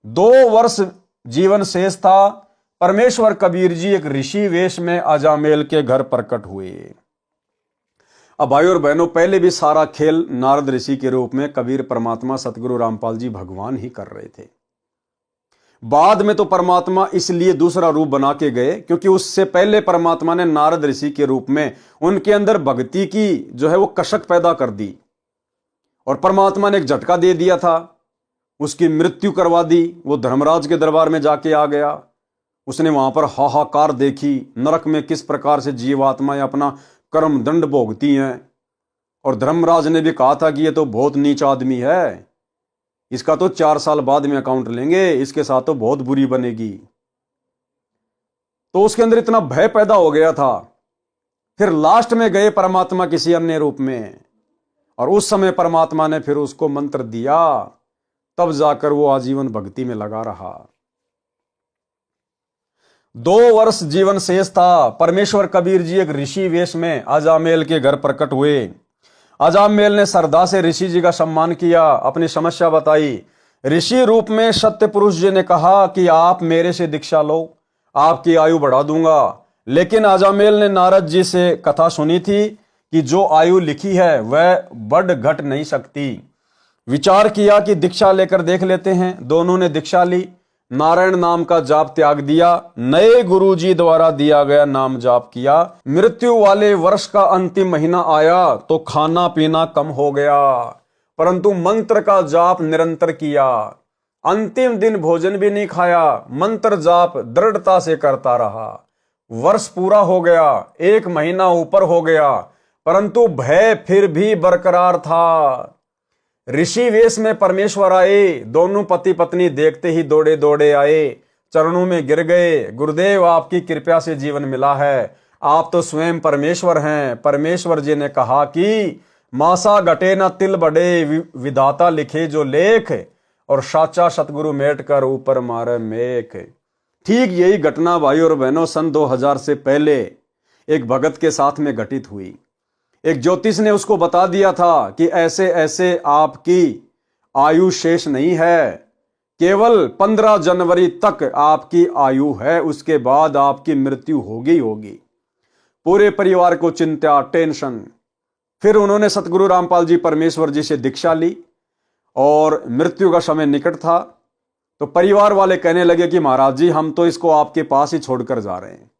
2 वर्ष जीवन शेष था। परमेश्वर कबीर जी एक ऋषि वेश में अजामेल के घर प्रकट हुए। अब भाई और बहनों, पहले भी सारा खेल नारद ऋषि के रूप में कबीर परमात्मा सतगुरु रामपाल जी भगवान ही कर रहे थे। बाद में तो परमात्मा इसलिए दूसरा रूप बना के गए क्योंकि उससे पहले परमात्मा ने नारद ऋषि के रूप में उनके अंदर भक्ति की जो है वो कसक पैदा कर दी और परमात्मा ने एक झटका दे दिया था, उसकी मृत्यु करवा दी। वो धर्मराज के दरबार में जाके आ गया। उसने वहां पर हाहाकार देखी, नरक में किस प्रकार से जीवात्माएं अपना कर्म दंड भोगती हैं। और धर्मराज ने भी कहा था कि ये तो बहुत नीच आदमी है, इसका तो 4 साल बाद में अकाउंट लेंगे, इसके साथ तो बहुत बुरी बनेगी। तो उसके अंदर इतना भय पैदा हो गया था। फिर लास्ट में गए परमात्मा किसी अन्य रूप में और उस समय परमात्मा ने फिर उसको मंत्र दिया, तब जाकर वो आजीवन भक्ति में लगा रहा। 2 वर्ष जीवन शेष था। परमेश्वर कबीर जी एक ऋषि वेश में अजामेल के घर प्रकट हुए। अजामेल ने श्रद्धा से ऋषि जी का सम्मान किया, अपनी समस्या बताई। ऋषि रूप में सत्य पुरुष जी ने कहा कि आप मेरे से दीक्षा लो, आपकी आयु बढ़ा दूंगा। लेकिन अजामेल ने नारद जी से कथा सुनी थी कि जो आयु लिखी है वह बढ़ घट नहीं सकती। विचार किया कि दीक्षा लेकर देख लेते हैं। दोनों ने दीक्षा ली, नारायण नाम का जाप त्याग दिया, नए गुरु जी द्वारा दिया गया नाम जाप किया। मृत्यु वाले वर्ष का अंतिम महीना आया तो खाना पीना कम हो गया, परंतु मंत्र का जाप निरंतर किया। अंतिम दिन भोजन भी नहीं खाया, मंत्र जाप दृढ़ता से करता रहा। वर्ष पूरा हो गया, 1 महीना ऊपर हो गया, परंतु भय फिर भी बरकरार था। ऋषि वेश में परमेश्वर आए। दोनों पति पत्नी देखते ही दौड़े दौड़े आए, चरणों में गिर गए। गुरुदेव, आपकी कृपा से जीवन मिला है, आप तो स्वयं परमेश्वर हैं। परमेश्वर जी ने कहा कि मासा घटे न तिल बढ़े, विधाता लिखे जो लेख, और साचा सतगुरु मेट कर ऊपर मारे मेख। ठीक यही घटना भाई और बहनों सन 2000 से पहले एक भगत के साथ में घटित हुई। एक ज्योतिष ने उसको बता दिया था कि ऐसे ऐसे आपकी आयु शेष नहीं है, केवल 15 जनवरी तक आपकी आयु है, उसके बाद आपकी मृत्यु होगी होगी। पूरे परिवार को चिंता, टेंशन। फिर उन्होंने सतगुरु रामपाल जी परमेश्वर जी से दीक्षा ली और मृत्यु का समय निकट था। तो परिवार वाले कहने लगे कि महाराज जी, हम तो इसको आपके पास ही छोड़कर जा रहे हैं,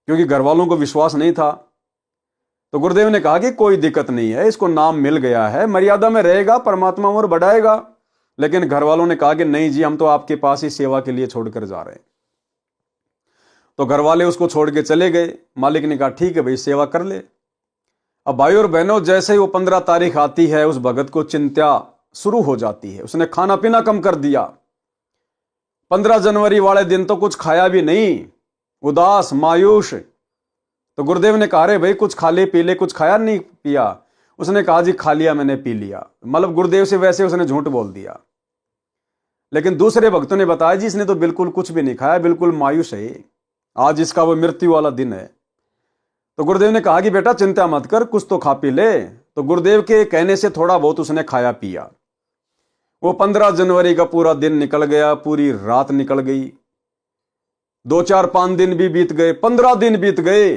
क्योंकि घर वालों को विश्वास नहीं था। तो गुरुदेव ने कहा कि कोई दिक्कत नहीं है, इसको नाम मिल गया है, मर्यादा में रहेगा, परमात्मा और बढ़ाएगा। लेकिन घर वालों ने कहा कि नहीं जी, हम तो आपके पास ही सेवा के लिए छोड़कर जा रहे हैं। तो घर वाले उसको छोड़ के चले गए। मालिक ने कहा ठीक है भाई, सेवा कर ले। अब भाई और बहनों, जैसे ही वो 15 तारीख आती है, उस भगत को चिंता शुरू हो जाती है। उसने खाना पीना कम कर दिया। 15 जनवरी वाले दिन तो कुछ खाया भी नहीं, उदास मायूस। तो गुरुदेव ने कहा, रे भाई कुछ खा ले पी ले, कुछ खाया नहीं पिया? उसने कहा, जी खा लिया मैंने, पी लिया। मतलब गुरुदेव से वैसे उसने झूठ बोल दिया। लेकिन दूसरे भक्तों ने बताया, जी इसने तो बिल्कुल कुछ भी नहीं खाया, बिल्कुल मायूस है, आज इसका वो मृत्यु वाला दिन है। तो गुरुदेव ने कहा कि बेटा चिंता मत कर, कुछ तो खा पी ले। तो गुरुदेव के कहने से थोड़ा बहुत उसने खाया पिया। वो 15 जनवरी का पूरा दिन निकल गया, पूरी रात निकल गई, 2 4 5 दिन भी बीत गए, 15 दिन बीत गए।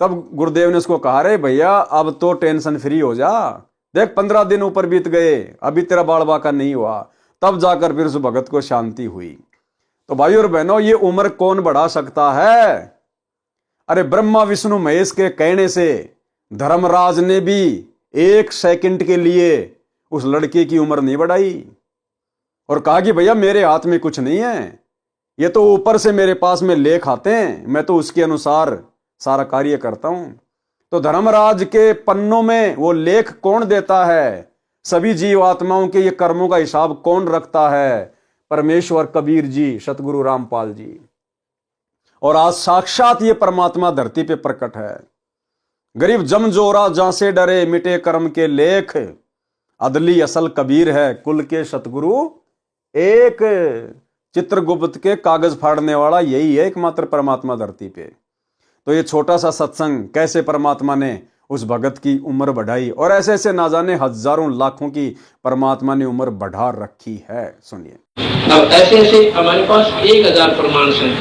तब गुरुदेव ने उसको कहा, रे भैया अब तो टेंशन फ्री हो जा, देख 15 दिन ऊपर बीत गए, अभी तेरा बाल बाका नहीं हुआ। तब जाकर फिर उस भगत को शांति हुई। तो भाई और बहनों, ये उम्र कौन बढ़ा सकता है? अरे ब्रह्मा विष्णु महेश के कहने से धर्मराज ने भी 1 सेकंड के लिए उस लड़के की उम्र नहीं बढ़ाई और कहा कि भैया मेरे हाथ में कुछ नहीं है, ये तो ऊपर से मेरे पास में लेख आते हैं, मैं तो उसके अनुसार सारा कार्य करता हूं। तो धर्मराज के पन्नों में वो लेख कौन देता है? सभी जीवात्माओं के ये कर्मों का हिसाब कौन रखता है? परमेश्वर कबीर जी, सतगुरु रामपाल जी। और आज साक्षात ये परमात्मा धरती पे प्रकट है। गरीब जमजोरा जहां से डरे, मिटे कर्म के लेख, अदली असल कबीर है, कुल के सतगुरु एक। चित्रगुप्त के कागज फाड़ने वाला यही है एकमात्र परमात्मा धरती पे। तो ये छोटा सा सत्संग कैसे परमात्मा ने उस भगत की उम्र बढ़ाई, और ऐसे ऐसे ना जाने हजारों लाखों की परमात्मा ने उम्र बढ़ा रखी है। सुनिए, अब ऐसे ऐसे हमारे पास 1000 प्रमाण हैं।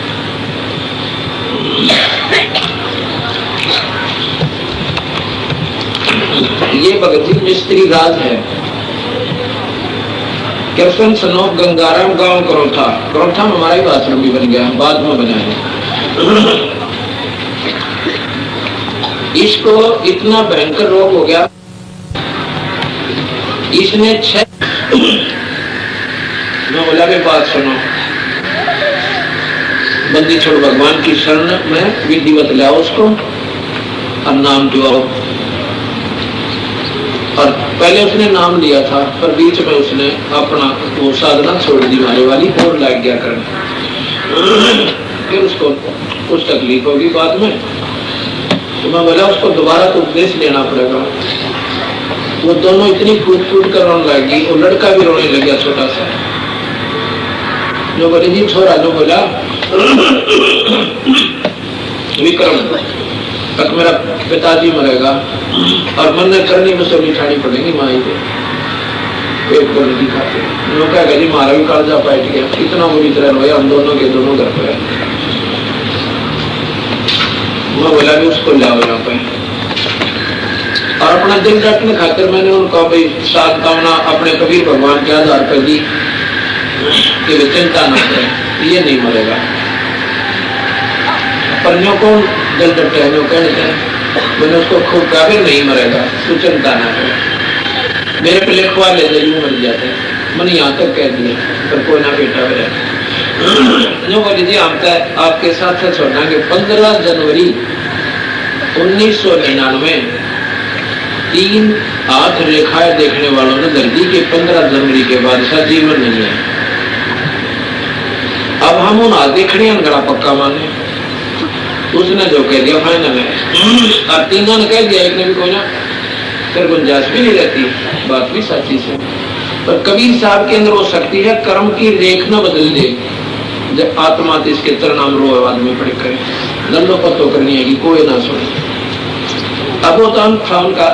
ये भगत जी मिस्त्री राज है। कृष्ण सनोफ गंगाराम गांव करोथा, करोथा में हमारा ही आश्रम भी बन गया, बाद में बना है। इसको इतना भयंकर रोग हो गया, इसने 6 मैं बोला भी बात सुनो, बंदी छोड़ भगवान की शरण में विधिवत लाओ उसको और नाम दिवाओ। और पहले उसने नाम लिया था, पर बीच में उसने अपना वो साधना छोड़ दी मारे वाली और लग गया करने। फिर उसको कुछ तकलीफ होगी बाद में, तो मैं बोला उसको दोबारा तो उपदेश लेना पड़ेगा। वो दोनों इतनी फूट फूट कर रोने लगी, वो लड़का भी रोने लग गया छोटा सा। जो बोले जी छोरा, जो बोला विक्रम तक मेरा पिताजी मरेगा और मन करनी में सब उठानी पड़ेगी माई को, पेट को नहीं खाते। लोग क्या कहते मारा भी कालजा बैठ गया, इतना बुरी तरह रोया हम दोनों के दोनों घर पे। मैं बोला भी उसको लाओ यहाँ पे, और अपना दिल रखने खातिर मैंने उनको भाई सात कामना अपने कबीर भगवान के आधार पर दी कि वे चिंता न करें, ये नहीं मरेगा। पर न्यों को दिल डटे न्यों कहते हैं, मैंने उसको खूब कहा फिर नहीं मरेगा, तू चिंता ना करे, मेरे पे लिखवा ले दे, यूं मर जाते हैं। मैंने यहाँ तक कह दिया, पर कोई ना बेटा मेरा जो बोली जी हम आपके साथ छोड़ना कि 15 जनवरी 1999 3 हाथ रेखाएं देखने वालों ने दर्दी के 15 जनवरी के बाद ऐसा जीवन नहीं है। अब हम उन हाथ देखने गड़ा पक्का माने, उसने जो कह दिया फाइनल है। और 3 ने कह दिया, एक ने भी कोई ना, फिर गुंजाइश भी नहीं रहती, बात भी सच्ची से। पर कबीर साहब के अंदर वो शक्ति है, कर्म की रेख न बदल दे। जब आत्मा तो इसके तरनाम रो आदमी पड़े करे, लल्लो पत्तो करनी है कि कोई ना सुने। अब वो तो था उनका,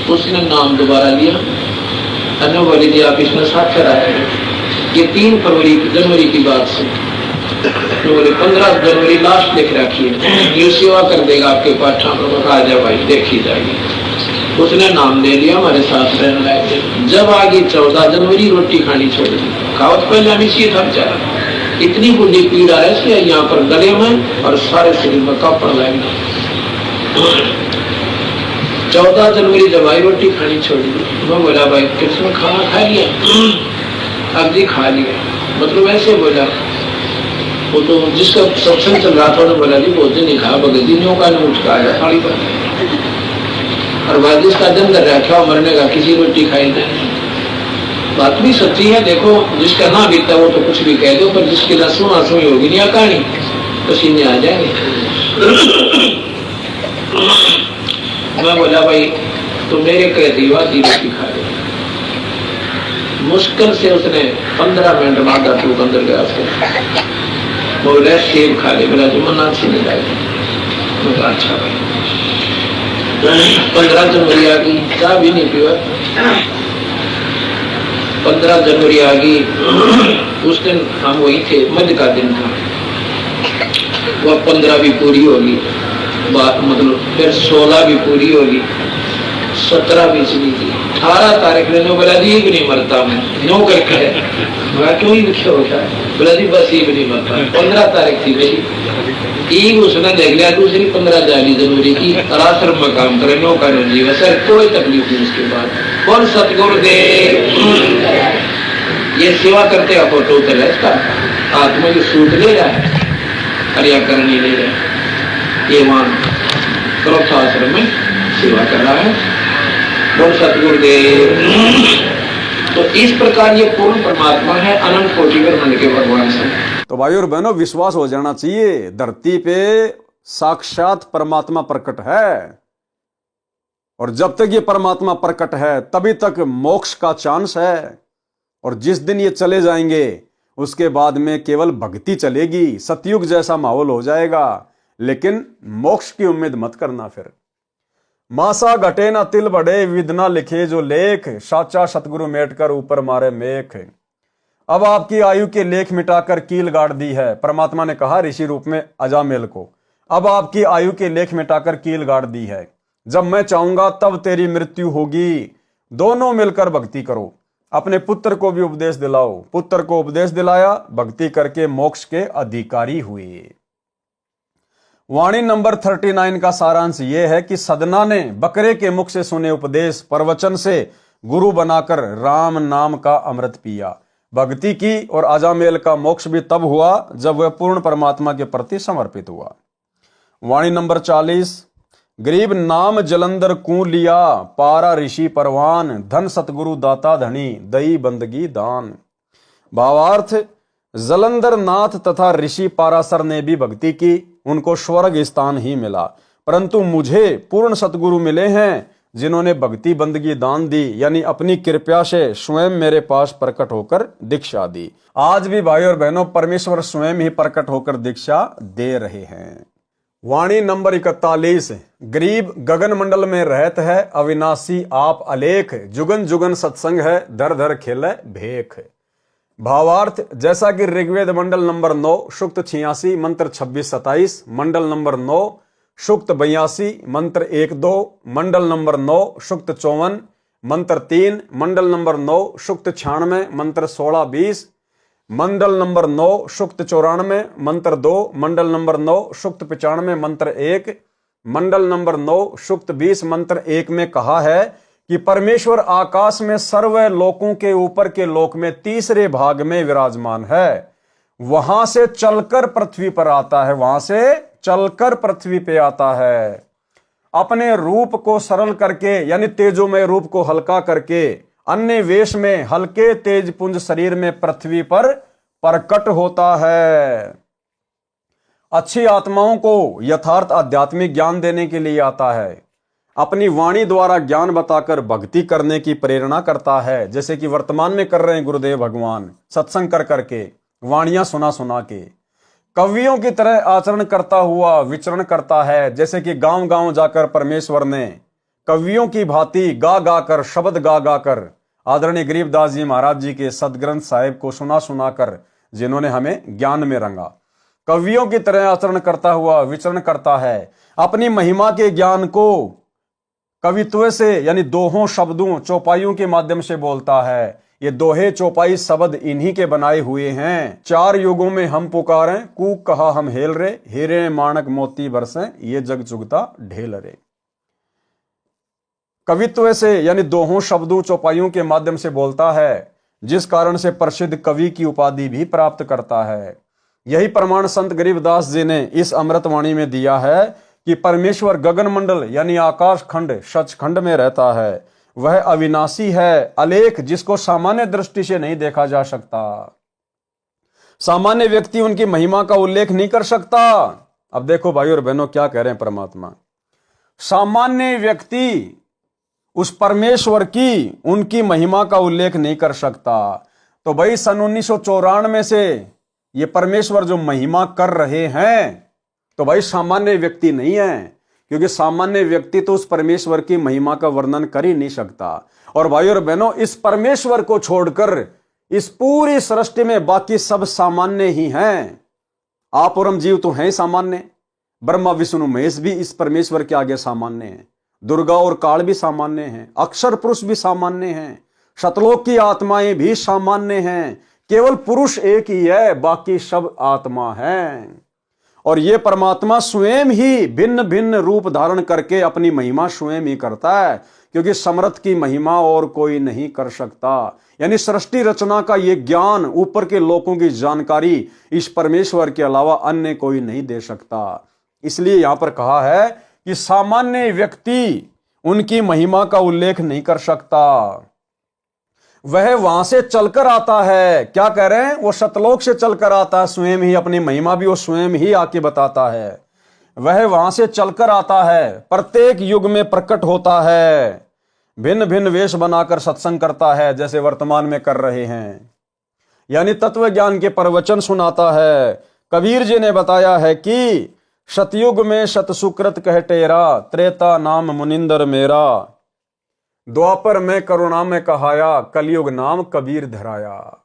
उसने नाम दोबारा लिया, अनु बोली जी आप इसमें साक्षर आए। ये 3 जनवरी की बात से, तो बोले 15 जनवरी लास्ट लिख रखी है, ये सेवा कर देगा आपके पास, आ जाए भाई देखी जाएगी। उसने नाम ले लिया, हमारे साथ रहने लगे। जब आगे 14 जनवरी रोटी खानी छोड़ दी, खाओ तो पहले अभी सी था बेचारा, इतनी बुरी पीड़ा है इसलिए यहाँ पर गले में और सारे शरीर में कापड़ लगे। 14 जनवरी जब आई रोटी खानी छोड़ दी, वो बोला भाई कृष्ण खाना खा लिया? अब जी खा लिया। मतलब ऐसे बोला, वो तो जिसका सत्संग चल रहा था, बोला जी भोजन नहीं खाया, बगदिनियों का नहीं उठ आया थाली पर, और बाद जिसका दिन कर रखा मरने का, किसी रोटी खाई नहीं। बात भी सच्ची है, देखो जिसका ना बीतता वो तो कुछ भी कह दो, पर जिसकी रस्म आंसू होगी नहीं कहानी, पसीने आ जाएंगे। मैं बोला भाई तो मेरे कह दियो आधी रोटी खा ले। मुश्किल से उसने 15 मिनट बाद टूक अंदर गया उसको बोला सेब खा ले। बोला जी मना अच्छी नहीं लगी। अच्छा भाई 15 जनवरी आ गई, चाय भी नहीं पिया। 15 जनवरी आ गई, उस दिन हम वही थे, मध्य का दिन था। वह 15 भी पूरी होगी, मतलब फिर 16 भी पूरी होगी, 17 भी चली थी, 18 तारीख ने बोला जी भी नहीं मरता मैं नो करके है। मैं क्यों ही लिखे होता है? बोला जी बस ये भी नहीं मरता। 15 तारीख थी मेरी, ईद उसने देख लिया। दूसरी 15 जनवरी की आश्रम में काम करे, नो करो जीवन सर, कोई तकलीफ नहीं। उसके बाद कौन सतगुरुदेव ये सेवा करते हैं, फोटो उतर है इसका, आत्मा की सूट ले रहा है, क्रियाकरणी ले रहा है। ये वहां क्रोध आश्रम में सेवा कर रहा है, कौन सतगुरुदेव। तो इस प्रकार ये पूर्ण परमात्मा है, अनंत कोटि ब्रह्मांड के भगवान से। तो भाई और बहनों, विश्वास हो जाना चाहिए, धरती पे साक्षात परमात्मा प्रकट है, और जब तक ये परमात्मा प्रकट है तभी तक मोक्ष का चांस है। और जिस दिन ये चले जाएंगे उसके बाद में केवल भक्ति चलेगी, सतयुग जैसा माहौल हो जाएगा। लेकिन मोक्ष की उम्मीद मत करना। फिर मासा घटे ना तिल बढ़े, विदना लिखे जो लेख, साचा सतगुरु मेट कर ऊपर मारे मेख। अब आपकी आयु के लेख मिटाकर कील गाड़ दी है, परमात्मा ने कहा ऋषि रूप में अजामेल को। अब आपकी आयु के लेख मिटाकर कील गाड़ दी है, जब मैं चाहूंगा तब तेरी मृत्यु होगी। दोनों मिलकर भक्ति करो, अपने पुत्र को भी उपदेश दिलाओ। पुत्र को उपदेश दिलाया, भक्ति करके मोक्ष के अधिकारी हुए। वाणी नंबर 39 का सारांश यह है कि सदना ने बकरे के मुख से सुने उपदेश प्रवचन से गुरु बनाकर राम नाम का अमृत पिया, भक्ति की, और अजामेल का मोक्ष भी तब हुआ जब वह पूर्ण परमात्मा के प्रति समर्पित हुआ। वाणी नंबर 40, गरीब नाम जलंधर कू लिया, पारा ऋषि परवान, धन सतगुरु दाता धनी, दई बंदगी दान। भावार्थ, जलंधर नाथ तथा ऋषि पारासर ने भी भक्ति की, उनको स्वर्ग स्थान ही मिला, परंतु मुझे पूर्ण सतगुरु मिले हैं जिन्होंने भक्ति बंदगी दान दी, यानी अपनी कृपा से स्वयं मेरे पास प्रकट होकर दीक्षा दी। आज भी भाई और बहनों, परमेश्वर स्वयं ही प्रकट होकर दीक्षा दे रहे हैं। वाणी नंबर 41, गरीब गगन मंडल में रहत है, अविनाशी आप अलेख, जुगन जुगन सत्संग है, धर धर खेले भेख। भावार्थ, जैसा कि ऋग्वेद मंडल नंबर 9 सूक्त 86 मंत्र 26-27, मंडल नंबर 9 सूक्त 82 मंत्र 1-2, मंडल नंबर 9 सूक्त 54 मंत्र 3, मंडल नंबर 9 सूक्त 96 मंत्र 16-20, मंडल नंबर 9 सूक्त 94 मंत्र 2, मंडल नंबर 9 सूक्त 95 मंत्र 1, मंडल नंबर 9 सूक्त 20 मंत्र 1 में कहा है कि परमेश्वर आकाश में सर्व लोकों के ऊपर के लोक में तीसरे भाग में विराजमान है, वहां से चलकर पृथ्वी पर आता है, वहां से चलकर पृथ्वी पे आता है, अपने रूप को सरल करके, यानी तेजोमय रूप को हल्का करके, अन्य वेश में हल्के तेज पुंज शरीर में पृथ्वी पर प्रकट होता है। अच्छी आत्माओं को यथार्थ आध्यात्मिक ज्ञान देने के लिए आता है, अपनी वाणी द्वारा ज्ञान बताकर भक्ति करने की प्रेरणा करता है, जैसे कि वर्तमान में कर रहे हैं गुरुदेव भगवान, सत्संग कर करके, वाणियां सुना सुना के। कवियों की तरह आचरण करता हुआ विचरण करता है, जैसे कि गांव गांव जाकर परमेश्वर ने कवियों की भांति गा गा कर, शब्द गा गा कर आदरणीय गरीबदास जी महाराज जी के सदग्रंथ साहिब को सुना सुना कर, जिन्होंने हमें ज्ञान में रंगा। कवियों की तरह आचरण करता हुआ विचरण करता है, अपनी महिमा के ज्ञान को कवित्व से, यानी दोहों शब्दों चौपाइयों के माध्यम से बोलता है। ये दोहे चौपाई शब्द इन्हीं के बनाए हुए हैं। 4 युगों में हम पुकारें, कूक कहा हम हेल रे, हीरे माणक मोती बरसें, ये जग चुगता ढेल रे। कवित्व से, यानी दोहों शब्दों चौपाइयों के माध्यम से बोलता है, जिस कारण से प्रसिद्ध कवि की उपाधि भी प्राप्त करता है। यही प्रमाण संत गरीबदास जी ने इस अमृतवाणी में दिया है कि परमेश्वर गगन मंडल यानी आकाश खंड सचखंड में रहता है, वह अविनाशी है, अलेख, जिसको सामान्य दृष्टि से नहीं देखा जा सकता। सामान्य व्यक्ति उनकी महिमा का उल्लेख नहीं कर सकता। अब देखो भाई और बहनों, क्या कह रहे हैं परमात्मा, सामान्य व्यक्ति उस परमेश्वर की, उनकी महिमा का उल्लेख नहीं कर सकता। तो भाई सन 1994 से ये परमेश्वर जो महिमा कर रहे हैं, तो भाई सामान्य व्यक्ति नहीं है, क्योंकि सामान्य व्यक्ति तो उस परमेश्वर की महिमा का वर्णन कर ही नहीं सकता। और भाई और बहनों, इस परमेश्वर को छोड़कर इस पूरी सृष्टि में बाकी सब सामान्य ही हैं। आप और हम जीव तो हैं सामान्य, ब्रह्मा विष्णु महेश भी इस परमेश्वर के आगे सामान्य हैं, दुर्गा और काल भी सामान्य हैं, अक्षर पुरुष भी सामान्य हैं, शतलोक की आत्माएं भी सामान्य हैं, केवल पुरुष एक ही है, बाकी सब आत्मा है। और ये परमात्मा स्वयं ही भिन्न भिन्न रूप धारण करके अपनी महिमा स्वयं ही करता है, क्योंकि समर्थ की महिमा और कोई नहीं कर सकता। यानी सृष्टि रचना का ये ज्ञान, ऊपर के लोगों की जानकारी इस परमेश्वर के अलावा अन्य कोई नहीं दे सकता। इसलिए यहां पर कहा है कि सामान्य व्यक्ति उनकी महिमा का उल्लेख नहीं कर सकता। वह वहां से चलकर आता है। क्या कह रहे हैं? वो सतलोक से चलकर आता है, स्वयं ही अपनी महिमा भी वो स्वयं ही आके बताता है। वह वहां से चलकर आता है, प्रत्येक युग में प्रकट होता है, भिन्न भिन्न वेश बनाकर सत्संग करता है, जैसे वर्तमान में कर रहे हैं। यानी तत्व ज्ञान के प्रवचन सुनाता है। कबीर जी ने बताया है कि सतयुग में सत सुकृत कह टेरा, त्रेता नाम मुनिंदर मेरा, द्वापर में करुणा में कहाया, कलयुग नाम कबीर धराया।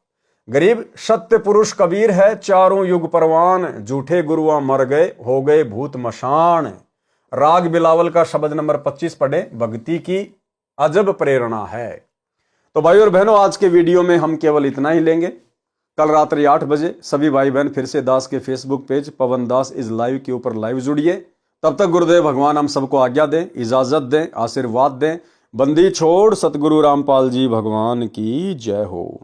गरीब सत्य पुरुष कबीर है, चारों युग परवान, झूठे गुरुआ मर गए, हो गए भूत मशान। राग बिलावल का शब्द नंबर 25 पढ़े, भक्ति की अजब प्रेरणा है। तो भाई और बहनों, आज के वीडियो में हम केवल इतना ही लेंगे। कल रात्रि 8 बजे सभी भाई बहन फिर से दास के Facebook page Pawan Das is live के ऊपर लाइव जुड़िए। तब तक गुरुदेव भगवान हम सबको आज्ञा दें, इजाजत दें, आशीर्वाद दें। बंदी छोड़ सतगुरु रामपाल जी भगवान की जय हो।